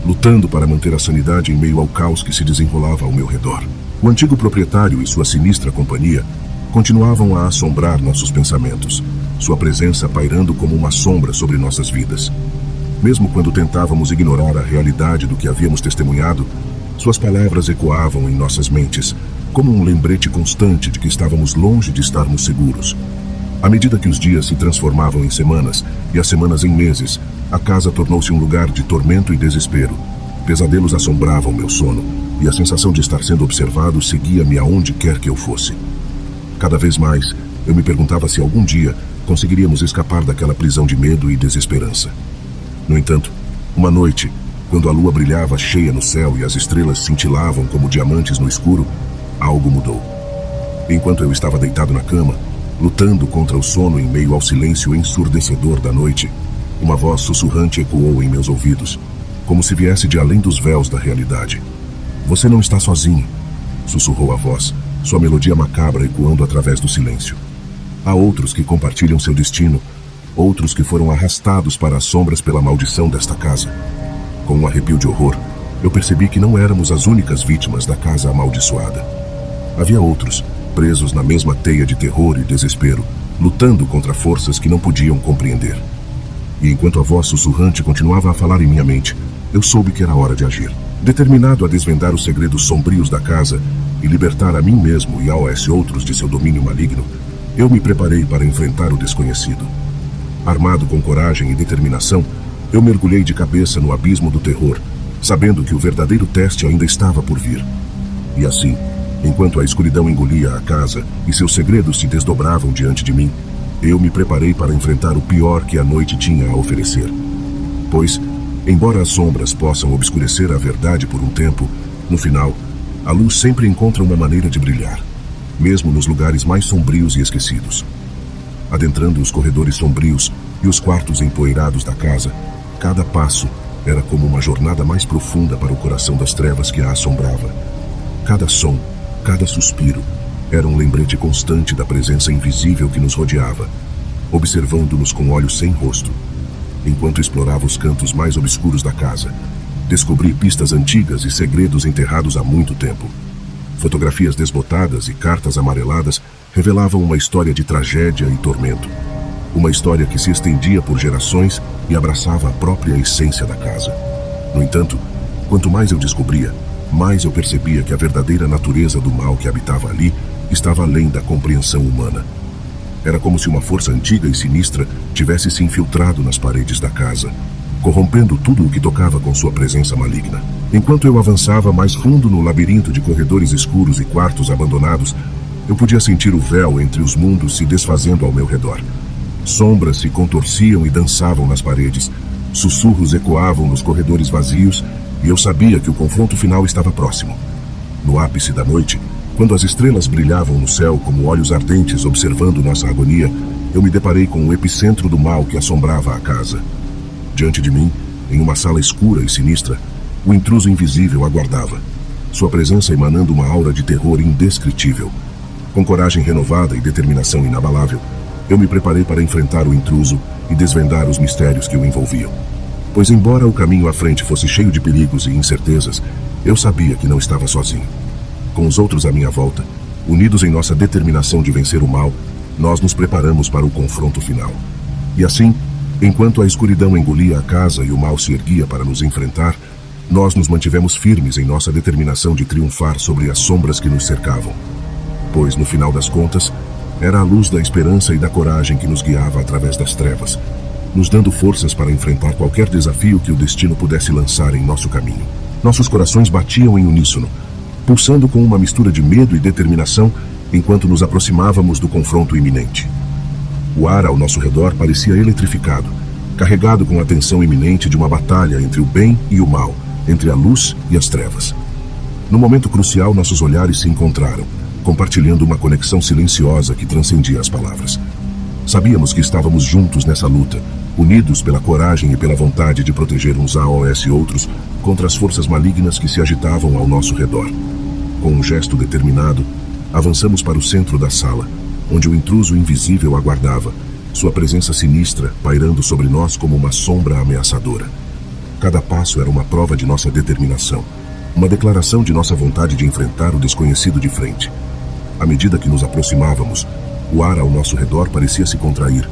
lutando para manter a sanidade em meio ao caos que se desenrolava ao meu redor. O antigo proprietário e sua sinistra companhia continuavam a assombrar nossos pensamentos, sua presença pairando como uma sombra sobre nossas vidas. Mesmo quando tentávamos ignorar a realidade do que havíamos testemunhado, suas palavras ecoavam em nossas mentes, como um lembrete constante de que estávamos longe de estarmos seguros. À medida que os dias se transformavam em semanas e as semanas em meses, a casa tornou-se um lugar de tormento e desespero. Pesadelos assombravam meu sono, e a sensação de estar sendo observado seguia-me aonde quer que eu fosse. Cada vez mais, eu me perguntava se algum dia conseguiríamos escapar daquela prisão de medo e desesperança. No entanto, uma noite, quando a lua brilhava cheia no céu e as estrelas cintilavam como diamantes no escuro, algo mudou. Enquanto eu estava deitado na cama, lutando contra o sono em meio ao silêncio ensurdecedor da noite, uma voz sussurrante ecoou em meus ouvidos, como se viesse de além dos véus da realidade. "Você não está sozinho", sussurrou a voz, sua melodia macabra ecoando através do silêncio. "Há outros que compartilham seu destino, outros que foram arrastados para as sombras pela maldição desta casa." Com um arrepio de horror, eu percebi que não éramos as únicas vítimas da casa amaldiçoada. Havia outros, presos na mesma teia de terror e desespero, lutando contra forças que não podiam compreender. E enquanto a voz sussurrante continuava a falar em minha mente, eu soube que era hora de agir. Determinado a desvendar os segredos sombrios da casa e libertar a mim mesmo e aos outros de seu domínio maligno, eu me preparei para enfrentar o desconhecido. Armado com coragem e determinação, eu mergulhei de cabeça no abismo do terror, sabendo que o verdadeiro teste ainda estava por vir. E assim, enquanto a escuridão engolia a casa e seus segredos se desdobravam diante de mim, eu me preparei para enfrentar o pior que a noite tinha a oferecer. Pois, embora as sombras possam obscurecer a verdade por um tempo, no final, a luz sempre encontra uma maneira de brilhar, mesmo nos lugares mais sombrios e esquecidos. Adentrando os corredores sombrios e os quartos empoeirados da casa, cada passo era como uma jornada mais profunda para o coração das trevas que a assombrava. Cada som, cada suspiro, era um lembrete constante da presença invisível que nos rodeava, observando-nos com olhos sem rosto. Enquanto explorava os cantos mais obscuros da casa, descobri pistas antigas e segredos enterrados há muito tempo. Fotografias desbotadas e cartas amareladas revelavam uma história de tragédia e tormento. Uma história que se estendia por gerações e abraçava a própria essência da casa. No entanto, quanto mais eu descobria, mais eu percebia que a verdadeira natureza do mal que habitava ali estava além da compreensão humana. Era como se uma força antiga e sinistra tivesse se infiltrado nas paredes da casa, corrompendo tudo o que tocava com sua presença maligna. Enquanto eu avançava mais fundo no labirinto de corredores escuros e quartos abandonados, eu podia sentir o véu entre os mundos se desfazendo ao meu redor. Sombras se contorciam e dançavam nas paredes, sussurros ecoavam nos corredores vazios, e eu sabia que o confronto final estava próximo. No ápice da noite, quando as estrelas brilhavam no céu como olhos ardentes observando nossa agonia, eu me deparei com o epicentro do mal que assombrava a casa. Diante de mim, em uma sala escura e sinistra, o intruso invisível aguardava, sua presença emanando uma aura de terror indescritível. Com coragem renovada e determinação inabalável, eu me preparei para enfrentar o intruso e desvendar os mistérios que o envolviam. Pois embora o caminho à frente fosse cheio de perigos e incertezas, eu sabia que não estava sozinho. Com os outros à minha volta, unidos em nossa determinação de vencer o mal, nós nos preparamos para o confronto final. E assim, enquanto a escuridão engolia a casa e o mal se erguia para nos enfrentar, nós nos mantivemos firmes em nossa determinação de triunfar sobre as sombras que nos cercavam. Pois, no final das contas, era a luz da esperança e da coragem que nos guiava através das trevas, nos dando forças para enfrentar qualquer desafio que o destino pudesse lançar em nosso caminho. Nossos corações batiam em uníssono, pulsando com uma mistura de medo e determinação enquanto nos aproximávamos do confronto iminente. O ar ao nosso redor parecia eletrificado, carregado com a tensão iminente de uma batalha entre o bem e o mal, entre a luz e as trevas. No momento crucial, nossos olhares se encontraram, compartilhando uma conexão silenciosa que transcendia as palavras. Sabíamos que estávamos juntos nessa luta, unidos pela coragem e pela vontade de proteger uns aos outros contra as forças malignas que se agitavam ao nosso redor. Com um gesto determinado, avançamos para o centro da sala, onde o intruso invisível aguardava, sua presença sinistra pairando sobre nós como uma sombra ameaçadora. Cada passo era uma prova de nossa determinação, uma declaração de nossa vontade de enfrentar o desconhecido de frente. À medida que nos aproximávamos, o ar ao nosso redor parecia se contrair,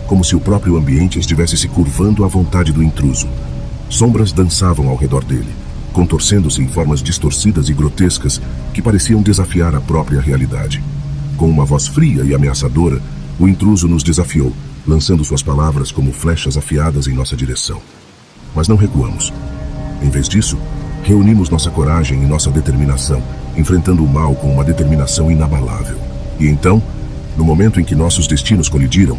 como se o próprio ambiente estivesse se curvando à vontade do intruso. Sombras dançavam ao redor dele, contorcendo-se em formas distorcidas e grotescas que pareciam desafiar a própria realidade. Com uma voz fria e ameaçadora, o intruso nos desafiou, lançando suas palavras como flechas afiadas em nossa direção. Mas não recuamos. Em vez disso, reunimos nossa coragem e nossa determinação, enfrentando o mal com uma determinação inabalável. E então, no momento em que nossos destinos colidiram,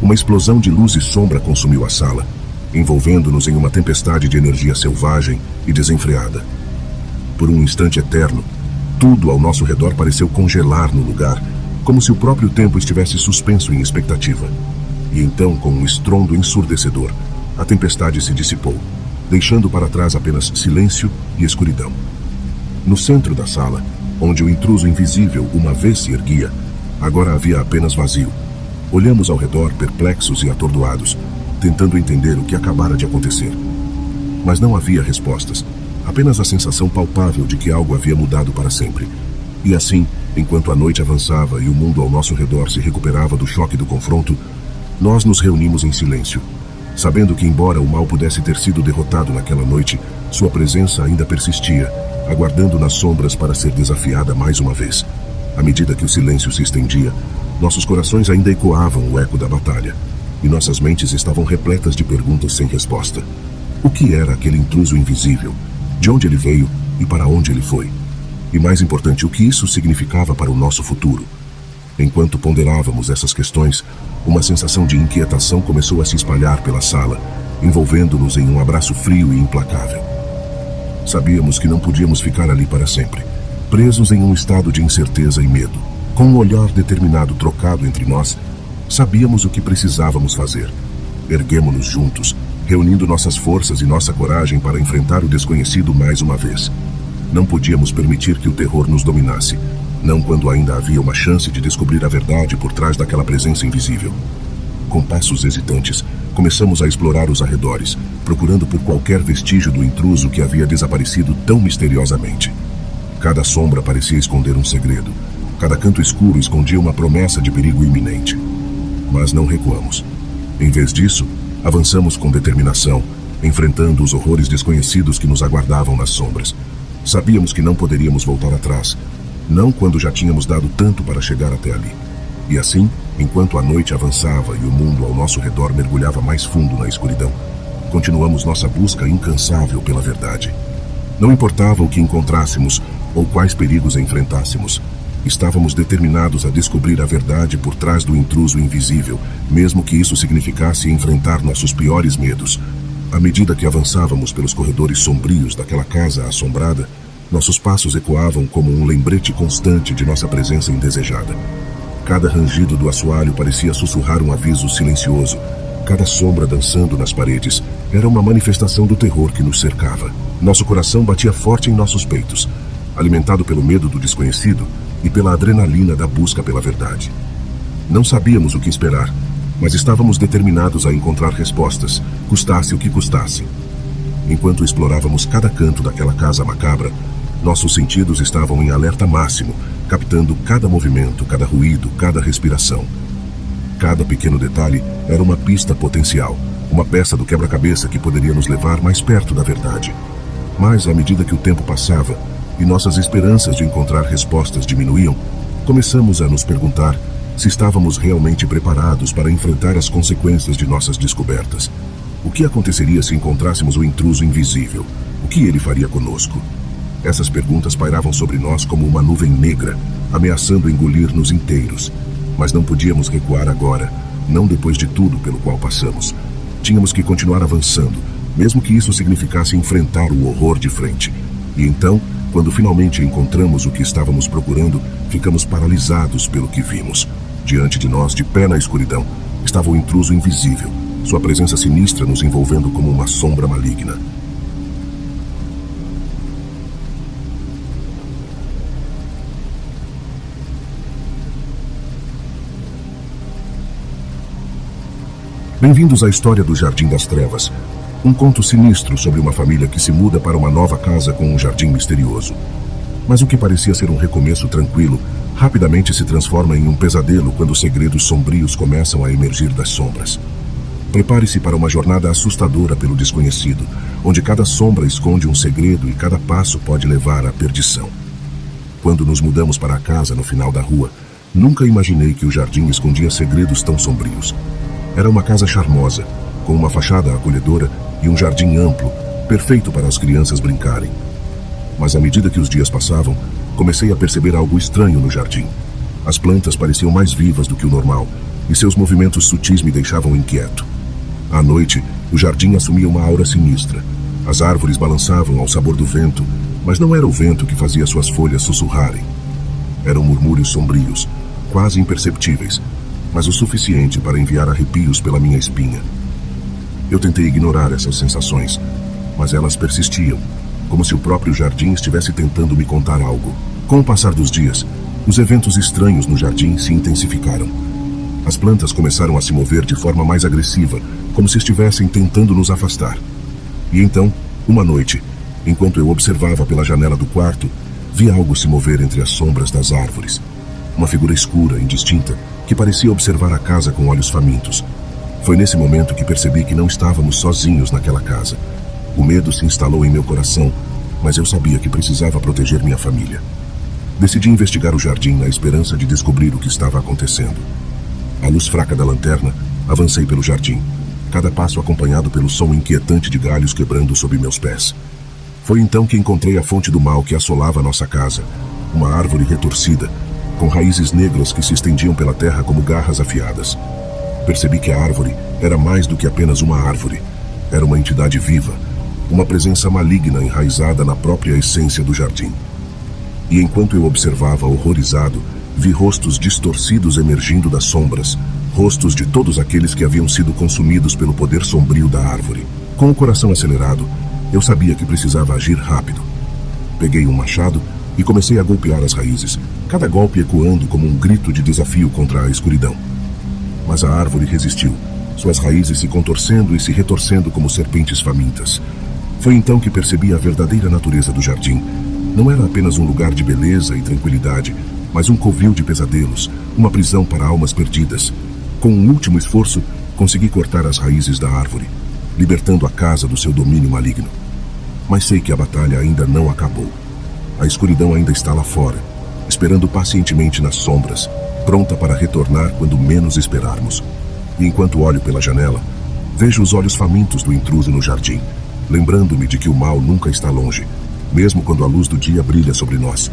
uma explosão de luz e sombra consumiu a sala, envolvendo-nos em uma tempestade de energia selvagem e desenfreada. Por um instante eterno, tudo ao nosso redor pareceu congelar no lugar, como se o próprio tempo estivesse suspenso em expectativa. E então, com um estrondo ensurdecedor, a tempestade se dissipou, deixando para trás apenas silêncio e escuridão. No centro da sala, onde o intruso invisível uma vez se erguia, agora havia apenas vazio. Olhamos ao redor, perplexos e atordoados, tentando entender o que acabara de acontecer. Mas não havia respostas, apenas a sensação palpável de que algo havia mudado para sempre. E assim, enquanto a noite avançava e o mundo ao nosso redor se recuperava do choque do confronto, nós nos reunimos em silêncio, sabendo que, embora o mal pudesse ter sido derrotado naquela noite, sua presença ainda persistia, aguardando nas sombras para ser desafiada mais uma vez. À medida que o silêncio se estendia, nossos corações ainda ecoavam o eco da batalha, e nossas mentes estavam repletas de perguntas sem resposta. O que era aquele intruso invisível? De onde ele veio e para onde ele foi? E mais importante, o que isso significava para o nosso futuro? Enquanto ponderávamos essas questões, uma sensação de inquietação começou a se espalhar pela sala, envolvendo-nos em um abraço frio e implacável. Sabíamos que não podíamos ficar ali para sempre, presos em um estado de incerteza e medo. Com um olhar determinado trocado entre nós, sabíamos o que precisávamos fazer. Erguemo-nos juntos, reunindo nossas forças e nossa coragem para enfrentar o desconhecido mais uma vez. Não podíamos permitir que o terror nos dominasse, não quando ainda havia uma chance de descobrir a verdade por trás daquela presença invisível. Com passos hesitantes, começamos a explorar os arredores, procurando por qualquer vestígio do intruso que havia desaparecido tão misteriosamente. Cada sombra parecia esconder um segredo. Cada canto escuro escondia uma promessa de perigo iminente. Mas não recuamos. Em vez disso, avançamos com determinação, enfrentando os horrores desconhecidos que nos aguardavam nas sombras. Sabíamos que não poderíamos voltar atrás, não quando já tínhamos dado tanto para chegar até ali. E assim, enquanto a noite avançava e o mundo ao nosso redor mergulhava mais fundo na escuridão, continuamos nossa busca incansável pela verdade. Não importava o que encontrássemos ou quais perigos enfrentássemos, estávamos determinados a descobrir a verdade por trás do intruso invisível, mesmo que isso significasse enfrentar nossos piores medos. À medida que avançávamos pelos corredores sombrios daquela casa assombrada, nossos passos ecoavam como um lembrete constante de nossa presença indesejada. Cada rangido do assoalho parecia sussurrar um aviso silencioso. Cada sombra dançando nas paredes era uma manifestação do terror que nos cercava. Nosso coração batia forte em nossos peitos, alimentado pelo medo do desconhecido e pela adrenalina da busca pela verdade. Não sabíamos o que esperar, mas estávamos determinados a encontrar respostas, custasse o que custasse. Enquanto explorávamos cada canto daquela casa macabra, nossos sentidos estavam em alerta máximo, captando cada movimento, cada ruído, cada respiração. Cada pequeno detalhe era uma pista potencial, uma peça do quebra-cabeça que poderia nos levar mais perto da verdade. Mas, à medida que o tempo passava e nossas esperanças de encontrar respostas diminuíam, começamos a nos perguntar se estávamos realmente preparados para enfrentar as consequências de nossas descobertas. O que aconteceria se encontrássemos o intruso invisível? O que ele faria conosco? Essas perguntas pairavam sobre nós como uma nuvem negra, ameaçando engolir-nos inteiros. Mas não podíamos recuar agora, não depois de tudo pelo qual passamos. Tínhamos que continuar avançando, mesmo que isso significasse enfrentar o horror de frente. E então, quando finalmente encontramos o que estávamos procurando, ficamos paralisados pelo que vimos. Diante de nós, de pé na escuridão, estava o intruso invisível, sua presença sinistra nos envolvendo como uma sombra maligna. Bem-vindos à história do Jardim das Trevas, um conto sinistro sobre uma família que se muda para uma nova casa com um jardim misterioso. Mas o que parecia ser um recomeço tranquilo, rapidamente se transforma em um pesadelo quando segredos sombrios começam a emergir das sombras. Prepare-se para uma jornada assustadora pelo desconhecido, onde cada sombra esconde um segredo e cada passo pode levar à perdição. Quando nos mudamos para a casa no final da rua, nunca imaginei que o jardim escondia segredos tão sombrios. Era uma casa charmosa, com uma fachada acolhedora e um jardim amplo, perfeito para as crianças brincarem. Mas à medida que os dias passavam, comecei a perceber algo estranho no jardim. As plantas pareciam mais vivas do que o normal, e seus movimentos sutis me deixavam inquieto. À noite, o jardim assumia uma aura sinistra. As árvores balançavam ao sabor do vento, mas não era o vento que fazia suas folhas sussurrarem. Eram murmúrios sombrios, quase imperceptíveis, mas o suficiente para enviar arrepios pela minha espinha. Eu tentei ignorar essas sensações, mas elas persistiam, como se o próprio jardim estivesse tentando me contar algo. Com o passar dos dias, os eventos estranhos no jardim se intensificaram. As plantas começaram a se mover de forma mais agressiva, como se estivessem tentando nos afastar. E então, uma noite, enquanto eu observava pela janela do quarto, vi algo se mover entre as sombras das árvores. Uma figura escura, indistinta, que parecia observar a casa com olhos famintos. Foi nesse momento que percebi que não estávamos sozinhos naquela casa. O medo se instalou em meu coração, mas eu sabia que precisava proteger minha família. Decidi investigar o jardim na esperança de descobrir o que estava acontecendo. À luz fraca da lanterna, avancei pelo jardim, cada passo acompanhado pelo som inquietante de galhos quebrando sob meus pés. Foi então que encontrei a fonte do mal que assolava nossa casa, uma árvore retorcida, com raízes negras que se estendiam pela terra como garras afiadas. Percebi que a árvore era mais do que apenas uma árvore. Era uma entidade viva, uma presença maligna enraizada na própria essência do jardim. E enquanto eu observava horrorizado, vi rostos distorcidos emergindo das sombras, rostos de todos aqueles que haviam sido consumidos pelo poder sombrio da árvore. Com o coração acelerado, eu sabia que precisava agir rápido. Peguei um machado e comecei a golpear as raízes, cada golpe ecoando como um grito de desafio contra a escuridão. Mas a árvore resistiu, suas raízes se contorcendo e se retorcendo como serpentes famintas. Foi então que percebi a verdadeira natureza do jardim. Não era apenas um lugar de beleza e tranquilidade, mas um covil de pesadelos, uma prisão para almas perdidas. Com um último esforço, consegui cortar as raízes da árvore, libertando a casa do seu domínio maligno. Mas sei que a batalha ainda não acabou. A escuridão ainda está lá fora, esperando pacientemente nas sombras, pronta para retornar quando menos esperarmos. E enquanto olho pela janela, vejo os olhos famintos do intruso no jardim, lembrando-me de que o mal nunca está longe, mesmo quando a luz do dia brilha sobre nós.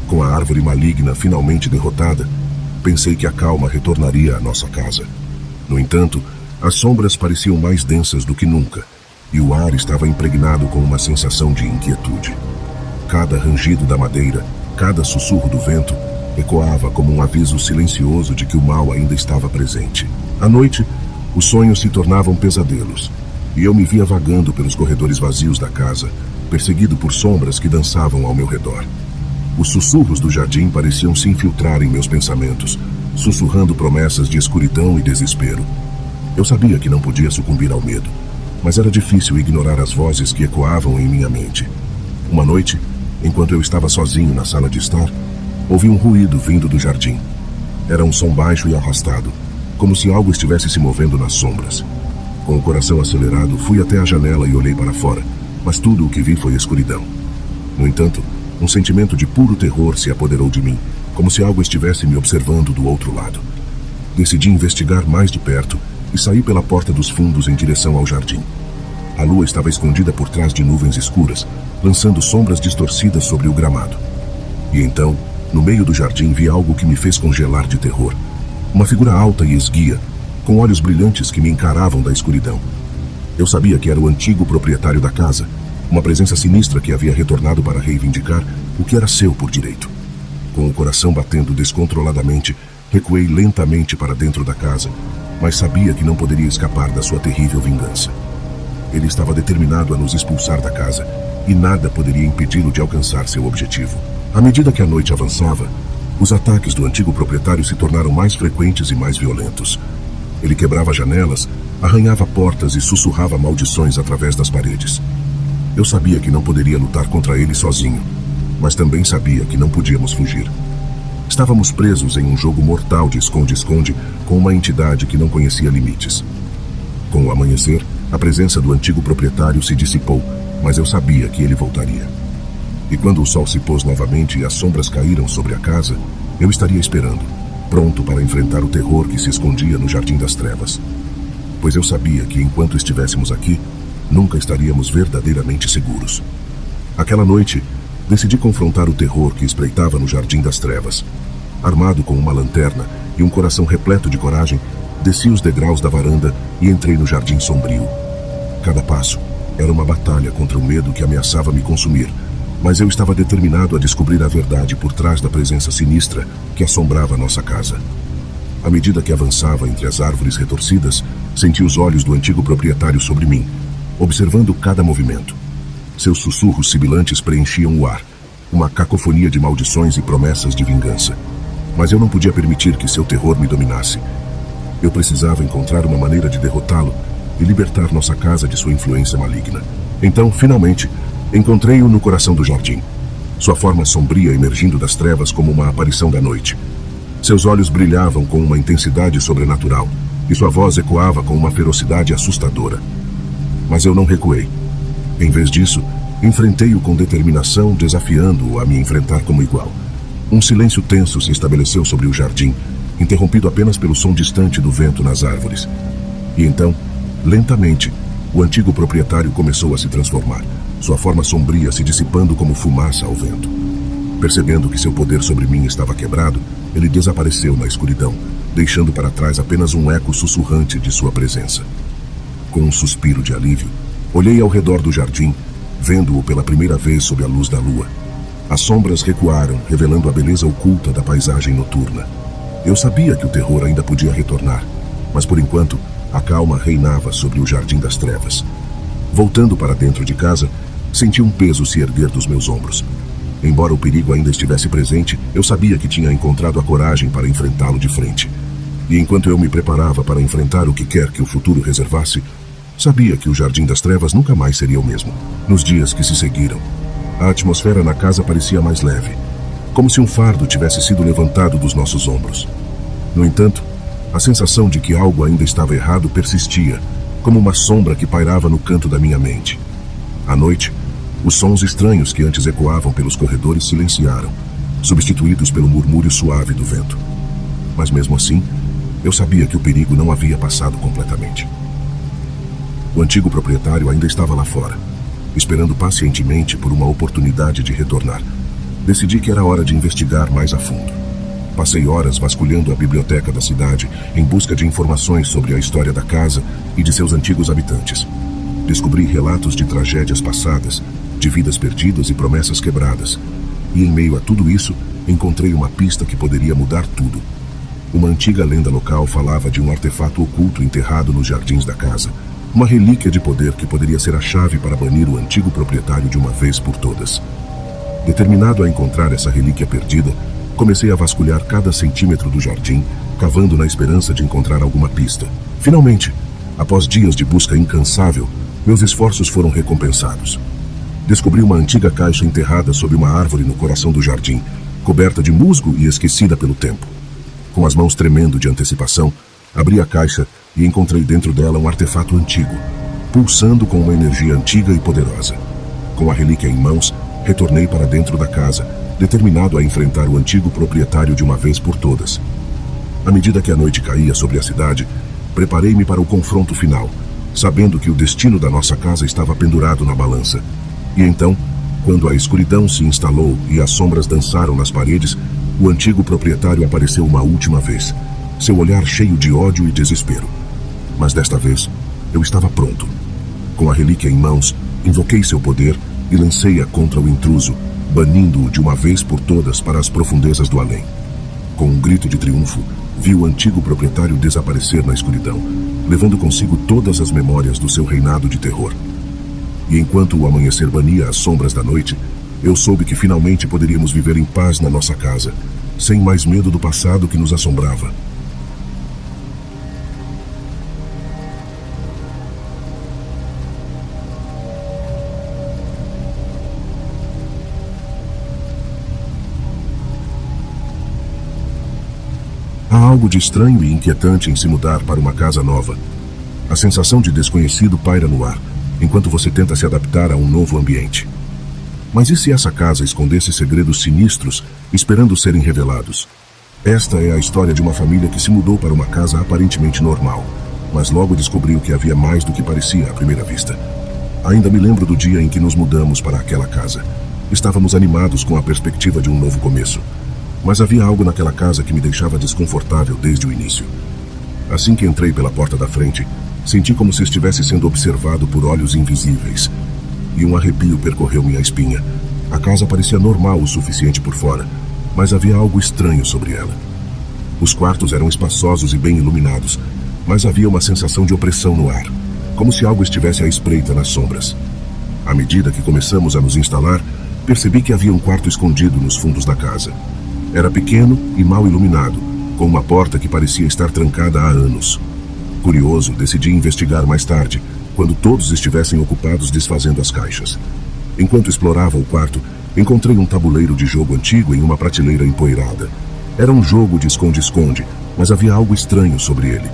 Com a árvore maligna finalmente derrotada, pensei que a calma retornaria à nossa casa. No entanto, as sombras pareciam mais densas do que nunca, e o ar estava impregnado com uma sensação de inquietude. Cada rangido da madeira, cada sussurro do vento, ecoava como um aviso silencioso de que o mal ainda estava presente. À noite, os sonhos se tornavam pesadelos, e eu me via vagando pelos corredores vazios da casa, perseguido por sombras que dançavam ao meu redor. Os sussurros do jardim pareciam se infiltrar em meus pensamentos, sussurrando promessas de escuridão e desespero. Eu sabia que não podia sucumbir ao medo, mas era difícil ignorar as vozes que ecoavam em minha mente. Uma noite, enquanto eu estava sozinho na sala de estar, ouvi um ruído vindo do jardim. Era um som baixo e arrastado, como se algo estivesse se movendo nas sombras. Com o coração acelerado, fui até a janela e olhei para fora, mas tudo o que vi foi escuridão. No entanto, um sentimento de puro terror se apoderou de mim, como se algo estivesse me observando do outro lado. Decidi investigar mais de perto e saí pela porta dos fundos em direção ao jardim. A lua estava escondida por trás de nuvens escuras, lançando sombras distorcidas sobre o gramado. E então, no meio do jardim, vi algo que me fez congelar de terror. Uma figura alta e esguia, com olhos brilhantes que me encaravam da escuridão. Eu sabia que era o antigo proprietário da casa, uma presença sinistra que havia retornado para reivindicar o que era seu por direito. Com o coração batendo descontroladamente, recuei lentamente para dentro da casa, mas sabia que não poderia escapar da sua terrível vingança. Ele estava determinado a nos expulsar da casa, e nada poderia impedi-lo de alcançar seu objetivo. À medida que a noite avançava, os ataques do antigo proprietário se tornaram mais frequentes e mais violentos. Ele quebrava janelas, arranhava portas e sussurrava maldições através das paredes. Eu sabia que não poderia lutar contra ele sozinho, mas também sabia que não podíamos fugir. Estávamos presos em um jogo mortal de esconde-esconde com uma entidade que não conhecia limites. Com o amanhecer, a presença do antigo proprietário se dissipou, mas eu sabia que ele voltaria. E quando o sol se pôs novamente e as sombras caíram sobre a casa, eu estaria esperando, pronto para enfrentar o terror que se escondia no Jardim das Trevas. Pois eu sabia que enquanto estivéssemos aqui, nunca estaríamos verdadeiramente seguros. Aquela noite, decidi confrontar o terror que espreitava no Jardim das Trevas. Armado com uma lanterna e um coração repleto de coragem, desci os degraus da varanda e entrei no Jardim Sombrio. Cada passo era uma batalha contra o medo que ameaçava me consumir, mas eu estava determinado a descobrir a verdade por trás da presença sinistra que assombrava nossa casa. À medida que avançava entre as árvores retorcidas, senti os olhos do antigo proprietário sobre mim, observando cada movimento. Seus sussurros sibilantes preenchiam o ar, uma cacofonia de maldições e promessas de vingança. Mas eu não podia permitir que seu terror me dominasse. Eu precisava encontrar uma maneira de derrotá-lo e libertar nossa casa de sua influência maligna. Então, finalmente, encontrei-o no coração do jardim. Sua forma sombria emergindo das trevas como uma aparição da noite. Seus olhos brilhavam com uma intensidade sobrenatural e sua voz ecoava com uma ferocidade assustadora. Mas eu não recuei. Em vez disso, enfrentei-o com determinação, desafiando-o a me enfrentar como igual. Um silêncio tenso se estabeleceu sobre o jardim, interrompido apenas pelo som distante do vento nas árvores. E então, lentamente, o antigo proprietário começou a se transformar, sua forma sombria se dissipando como fumaça ao vento. Percebendo que seu poder sobre mim estava quebrado, ele desapareceu na escuridão, deixando para trás apenas um eco sussurrante de sua presença. Com um suspiro de alívio, olhei ao redor do jardim, vendo-o pela primeira vez sob a luz da lua. As sombras recuaram, revelando a beleza oculta da paisagem noturna. Eu sabia que o terror ainda podia retornar, mas por enquanto, a calma reinava sobre o Jardim das Trevas. Voltando para dentro de casa, senti um peso se erguer dos meus ombros. Embora o perigo ainda estivesse presente, eu sabia que tinha encontrado a coragem para enfrentá-lo de frente. E enquanto eu me preparava para enfrentar o que quer que o futuro reservasse, sabia que o Jardim das Trevas nunca mais seria o mesmo. Nos dias que se seguiram, a atmosfera na casa parecia mais leve, como se um fardo tivesse sido levantado dos nossos ombros. No entanto, a sensação de que algo ainda estava errado persistia, como uma sombra que pairava no canto da minha mente. À noite, os sons estranhos que antes ecoavam pelos corredores silenciaram, substituídos pelo murmúrio suave do vento. Mas mesmo assim, eu sabia que o perigo não havia passado completamente. O antigo proprietário ainda estava lá fora, esperando pacientemente por uma oportunidade de retornar. Decidi que era hora de investigar mais a fundo. Passei horas vasculhando a biblioteca da cidade em busca de informações sobre a história da casa e de seus antigos habitantes. Descobri relatos de tragédias passadas, de vidas perdidas e promessas quebradas. E em meio a tudo isso, encontrei uma pista que poderia mudar tudo. Uma antiga lenda local falava de um artefato oculto enterrado nos jardins da casa. Uma relíquia de poder que poderia ser a chave para banir o antigo proprietário de uma vez por todas. Determinado a encontrar essa relíquia perdida, comecei a vasculhar cada centímetro do jardim, cavando na esperança de encontrar alguma pista. Finalmente, após dias de busca incansável, meus esforços foram recompensados. Descobri uma antiga caixa enterrada sob uma árvore no coração do jardim, coberta de musgo e esquecida pelo tempo. Com as mãos tremendo de antecipação, abri a caixa e encontrei dentro dela um artefato antigo, pulsando com uma energia antiga e poderosa. Com a relíquia em mãos, retornei para dentro da casa, determinado a enfrentar o antigo proprietário de uma vez por todas. À medida que a noite caía sobre a cidade, preparei-me para o confronto final, sabendo que o destino da nossa casa estava pendurado na balança. E então, quando a escuridão se instalou e as sombras dançaram nas paredes, o antigo proprietário apareceu uma última vez, seu olhar cheio de ódio e desespero. Mas desta vez, eu estava pronto. Com a relíquia em mãos, invoquei seu poder e lancei-a contra o intruso, banindo-o de uma vez por todas para as profundezas do além. Com um grito de triunfo, vi o antigo proprietário desaparecer na escuridão, levando consigo todas as memórias do seu reinado de terror. E enquanto o amanhecer bania as sombras da noite, eu soube que finalmente poderíamos viver em paz na nossa casa, sem mais medo do passado que nos assombrava. Há algo de estranho e inquietante em se mudar para uma casa nova. A sensação de desconhecido paira no ar, enquanto você tenta se adaptar a um novo ambiente. Mas e se essa casa escondesse segredos sinistros, esperando serem revelados? Esta é a história de uma família que se mudou para uma casa aparentemente normal, mas logo descobriu que havia mais do que parecia à primeira vista. Ainda me lembro do dia em que nos mudamos para aquela casa. Estávamos animados com a perspectiva de um novo começo. Mas havia algo naquela casa que me deixava desconfortável desde o início. Assim que entrei pela porta da frente, senti como se estivesse sendo observado por olhos invisíveis. E um arrepio percorreu minha espinha. A casa parecia normal o suficiente por fora, mas havia algo estranho sobre ela. Os quartos eram espaçosos e bem iluminados, mas havia uma sensação de opressão no ar, como se algo estivesse à espreita nas sombras. À medida que começamos a nos instalar, percebi que havia um quarto escondido nos fundos da casa. Era pequeno e mal iluminado, com uma porta que parecia estar trancada há anos. Curioso, decidi investigar mais tarde, quando todos estivessem ocupados desfazendo as caixas. Enquanto explorava o quarto, encontrei um tabuleiro de jogo antigo em uma prateleira empoeirada. Era um jogo de esconde-esconde, mas havia algo estranho sobre ele.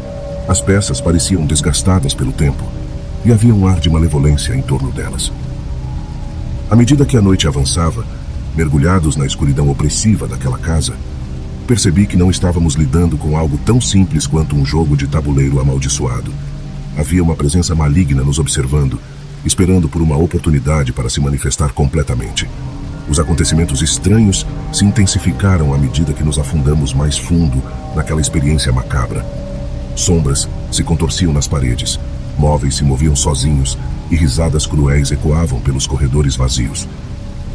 As peças pareciam desgastadas pelo tempo, e havia um ar de malevolência em torno delas. À medida que a noite avançava, mergulhados na escuridão opressiva daquela casa, percebi que não estávamos lidando com algo tão simples quanto um jogo de tabuleiro amaldiçoado. Havia uma presença maligna nos observando, esperando por uma oportunidade para se manifestar completamente. Os acontecimentos estranhos se intensificaram à medida que nos afundamos mais fundo naquela experiência macabra. Sombras se contorciam nas paredes, móveis se moviam sozinhos e risadas cruéis ecoavam pelos corredores vazios.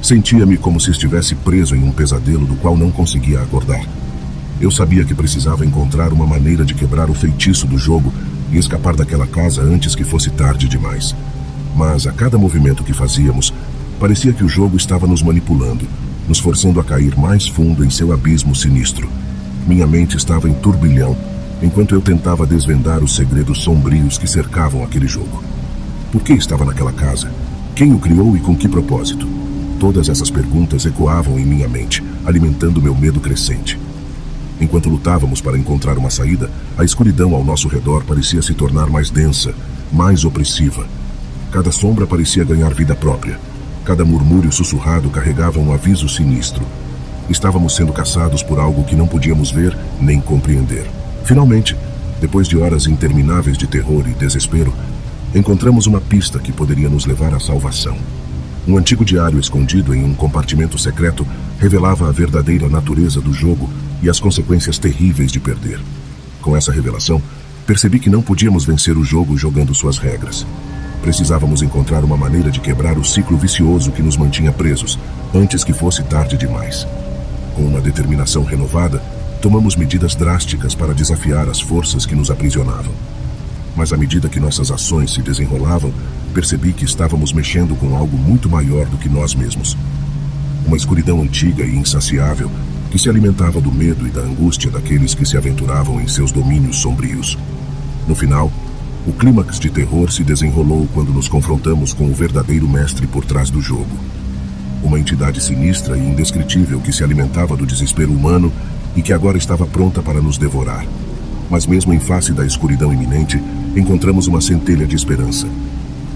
Sentia-me como se estivesse preso em um pesadelo do qual não conseguia acordar. Eu sabia que precisava encontrar uma maneira de quebrar o feitiço do jogo e escapar daquela casa antes que fosse tarde demais. Mas a cada movimento que fazíamos, parecia que o jogo estava nos manipulando, nos forçando a cair mais fundo em seu abismo sinistro. Minha mente estava em turbilhão, enquanto eu tentava desvendar os segredos sombrios que cercavam aquele jogo. Por que estava naquela casa? Quem o criou e com que propósito? Todas essas perguntas ecoavam em minha mente, alimentando meu medo crescente. Enquanto lutávamos para encontrar uma saída, a escuridão ao nosso redor parecia se tornar mais densa, mais opressiva. Cada sombra parecia ganhar vida própria. Cada murmúrio sussurrado carregava um aviso sinistro. Estávamos sendo caçados por algo que não podíamos ver nem compreender. Finalmente, depois de horas intermináveis de terror e desespero, encontramos uma pista que poderia nos levar à salvação. Um antigo diário escondido em um compartimento secreto revelava a verdadeira natureza do jogo e as consequências terríveis de perder. Com essa revelação, percebi que não podíamos vencer o jogo jogando suas regras. Precisávamos encontrar uma maneira de quebrar o ciclo vicioso que nos mantinha presos, antes que fosse tarde demais. Com uma determinação renovada, tomamos medidas drásticas para desafiar as forças que nos aprisionavam. Mas à medida que nossas ações se desenrolavam, percebi que estávamos mexendo com algo muito maior do que nós mesmos. Uma escuridão antiga e insaciável que se alimentava do medo e da angústia daqueles que se aventuravam em seus domínios sombrios. No final, o clímax de terror se desenrolou quando nos confrontamos com o verdadeiro mestre por trás do jogo. Uma entidade sinistra e indescritível que se alimentava do desespero humano e que agora estava pronta para nos devorar. Mas mesmo em face da escuridão iminente, encontramos uma centelha de esperança.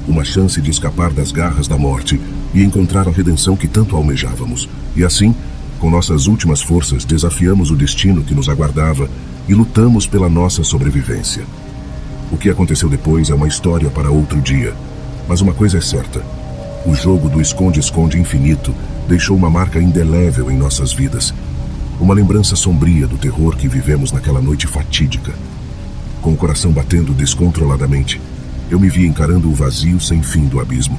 Uma chance de escapar das garras da morte e encontrar a redenção que tanto almejávamos. E assim, com nossas últimas forças, desafiamos o destino que nos aguardava e lutamos pela nossa sobrevivência. O que aconteceu depois é uma história para outro dia. Mas uma coisa é certa: o jogo do esconde-esconde infinito deixou uma marca indelével em nossas vidas. Uma lembrança sombria do terror que vivemos naquela noite fatídica. Com o coração batendo descontroladamente, eu me vi encarando o vazio sem fim do abismo.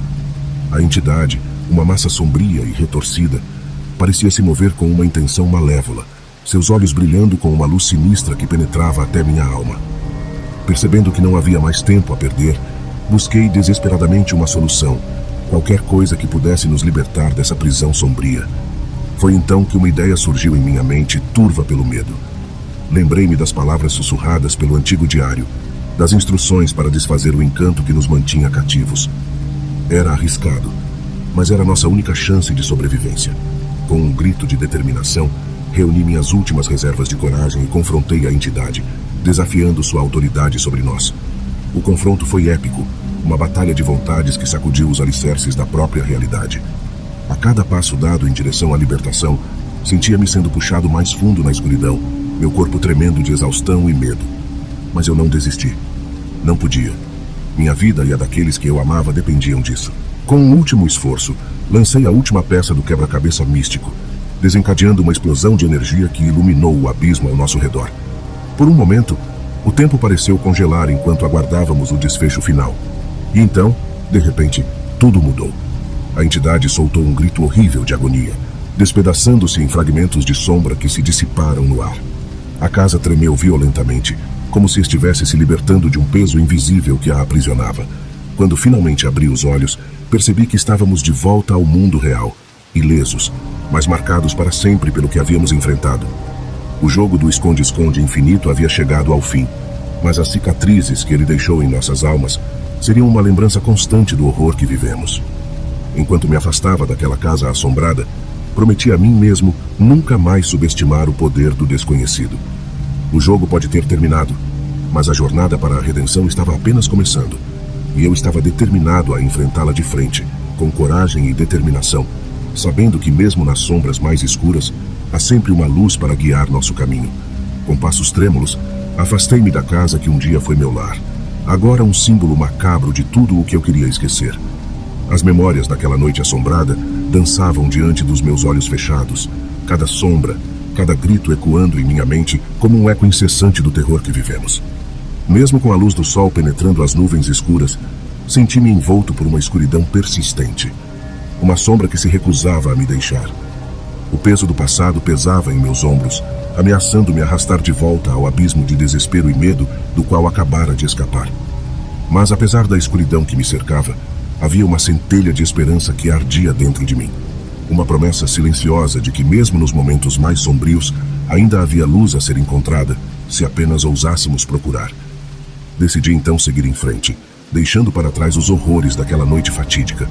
A entidade, uma massa sombria e retorcida, parecia se mover com uma intenção malévola, seus olhos brilhando com uma luz sinistra que penetrava até minha alma. Percebendo que não havia mais tempo a perder, busquei desesperadamente uma solução, qualquer coisa que pudesse nos libertar dessa prisão sombria. Foi então que uma ideia surgiu em minha mente, turva pelo medo. Lembrei-me das palavras sussurradas pelo antigo diário, das instruções para desfazer o encanto que nos mantinha cativos. Era arriscado, mas era nossa única chance de sobrevivência. Com um grito de determinação, reuni minhas últimas reservas de coragem e confrontei a entidade, desafiando sua autoridade sobre nós. O confronto foi épico, uma batalha de vontades que sacudiu os alicerces da própria realidade. A cada passo dado em direção à libertação, sentia-me sendo puxado mais fundo na escuridão, meu corpo tremendo de exaustão e medo. Mas eu não desisti. Não podia. Minha vida e a daqueles que eu amava dependiam disso. Com um último esforço, lancei a última peça do quebra-cabeça místico, desencadeando uma explosão de energia que iluminou o abismo ao nosso redor. Por um momento, o tempo pareceu congelar enquanto aguardávamos o desfecho final. E então, de repente, tudo mudou. A entidade soltou um grito horrível de agonia, despedaçando-se em fragmentos de sombra que se dissiparam no ar. A casa tremeu violentamente, como se estivesse se libertando de um peso invisível que a aprisionava. Quando finalmente abri os olhos, percebi que estávamos de volta ao mundo real, ilesos, mas marcados para sempre pelo que havíamos enfrentado. O jogo do esconde-esconde infinito havia chegado ao fim, mas as cicatrizes que ele deixou em nossas almas seriam uma lembrança constante do horror que vivemos. Enquanto me afastava daquela casa assombrada, prometi a mim mesmo nunca mais subestimar o poder do desconhecido. O jogo pode ter terminado, mas a jornada para a redenção estava apenas começando, e eu estava determinado a enfrentá-la de frente, com coragem e determinação, sabendo que mesmo nas sombras mais escuras, há sempre uma luz para guiar nosso caminho. Com passos trêmulos, afastei-me da casa que um dia foi meu lar, agora um símbolo macabro de tudo o que eu queria esquecer. As memórias daquela noite assombrada dançavam diante dos meus olhos fechados, cada sombra, cada grito ecoando em minha mente como um eco incessante do terror que vivemos. Mesmo com a luz do sol penetrando as nuvens escuras, senti-me envolto por uma escuridão persistente, uma sombra que se recusava a me deixar. O peso do passado pesava em meus ombros, ameaçando-me arrastar de volta ao abismo de desespero e medo do qual acabara de escapar. Mas apesar da escuridão que me cercava, havia uma centelha de esperança que ardia dentro de mim. Uma promessa silenciosa de que mesmo nos momentos mais sombrios, ainda havia luz a ser encontrada, se apenas ousássemos procurar. Decidi então seguir em frente, deixando para trás os horrores daquela noite fatídica.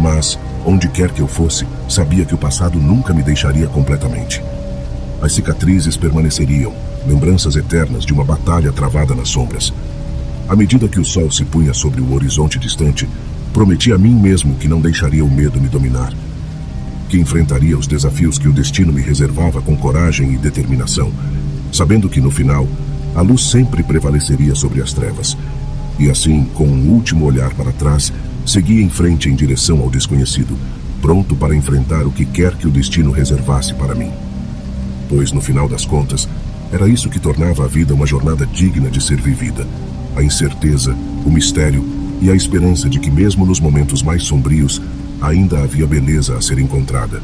Mas, onde quer que eu fosse, sabia que o passado nunca me deixaria completamente. As cicatrizes permaneceriam, lembranças eternas de uma batalha travada nas sombras. À medida que o sol se punha sobre o horizonte distante, prometi a mim mesmo que não deixaria o medo me dominar, que enfrentaria os desafios que o destino me reservava com coragem e determinação, sabendo que no final, a luz sempre prevaleceria sobre as trevas. E assim, com um último olhar para trás, segui em frente em direção ao desconhecido, pronto para enfrentar o que quer que o destino reservasse para mim. Pois, no final das contas, era isso que tornava a vida uma jornada digna de ser vivida: a incerteza, o mistério e a esperança de que mesmo nos momentos mais sombrios, ainda havia beleza a ser encontrada.